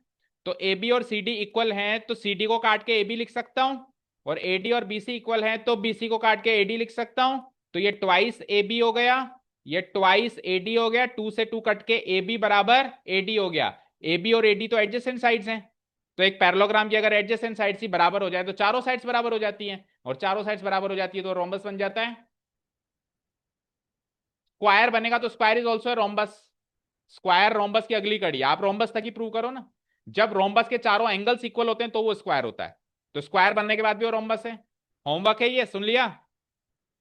तो ए बी और सी डी इक्वल हैं तो सी डी को काट के ए बी लिख सकता हूं, और ए डी और बी सी इक्वल हैं तो बी सी को काट के ए डी लिख सकता हूं। तो ये ट्वाइस ए बी हो गया, ये ट्वाइस ए डी हो गया, 2 से 2 कट के ए बी बराबर ए डी हो गया। ए बी और ए डी तो एडजेसेंट साइड्स हैं, तो एक पैरेललोग्राम की अगर एडजेसेंट साइड्स ही बराबर हो जाए तो चारों साइड्स बराबर हो जाती हैं, और चारों साइड्स बराबर हो जाती है तो रोम्बस बन जाता है। स्क्वायर बनेगा तो square is also rhombus. Square rhombus की अगली कड़ी, आप रोम्बस तक ही प्रूव करो ना। जब रोम्बस के चारों एंगल्स इक्वल होते हैं तो वो स्क्वायर होता है, तो स्क्वायर बनने के बाद भी वो रोम्बस है। होमवर्क है ये, सुन लिया।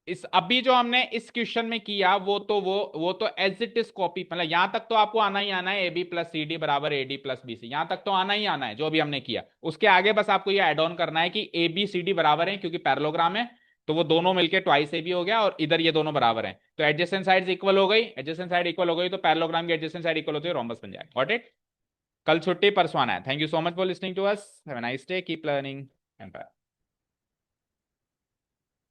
इस अभी जो हमने इस क्वेश्चन में किया वो तो एज इट इज कॉपी, मतलब यहां तक तो आपको आना ही आना है, A B plus C D बराबर A D plus B C, यहां तक तो आना ही आना है जो भी हमने किया। उसके आगे बस आपको ये एड ऑन करना है कि ए बी सी डी बराबर है, क्योंकि पैरेललोग्राम है तो वो दोनों मिलके ट्वाइस ए बी हो गया, और इधर ये दोनों बराबर हैं तो एडजेसेंट साइड्स इक्वल हो गई, एडजेसेंट साइड इक्वल हो गई तो पैरेललोग्राम की एडजेसेंट साइड इक्वल होती है, रोम्बस बन जाएगा। Got it? कल छुट्टी, परसों आना है। Thank you so much for listening to us, have a nice day, keep learning and bye.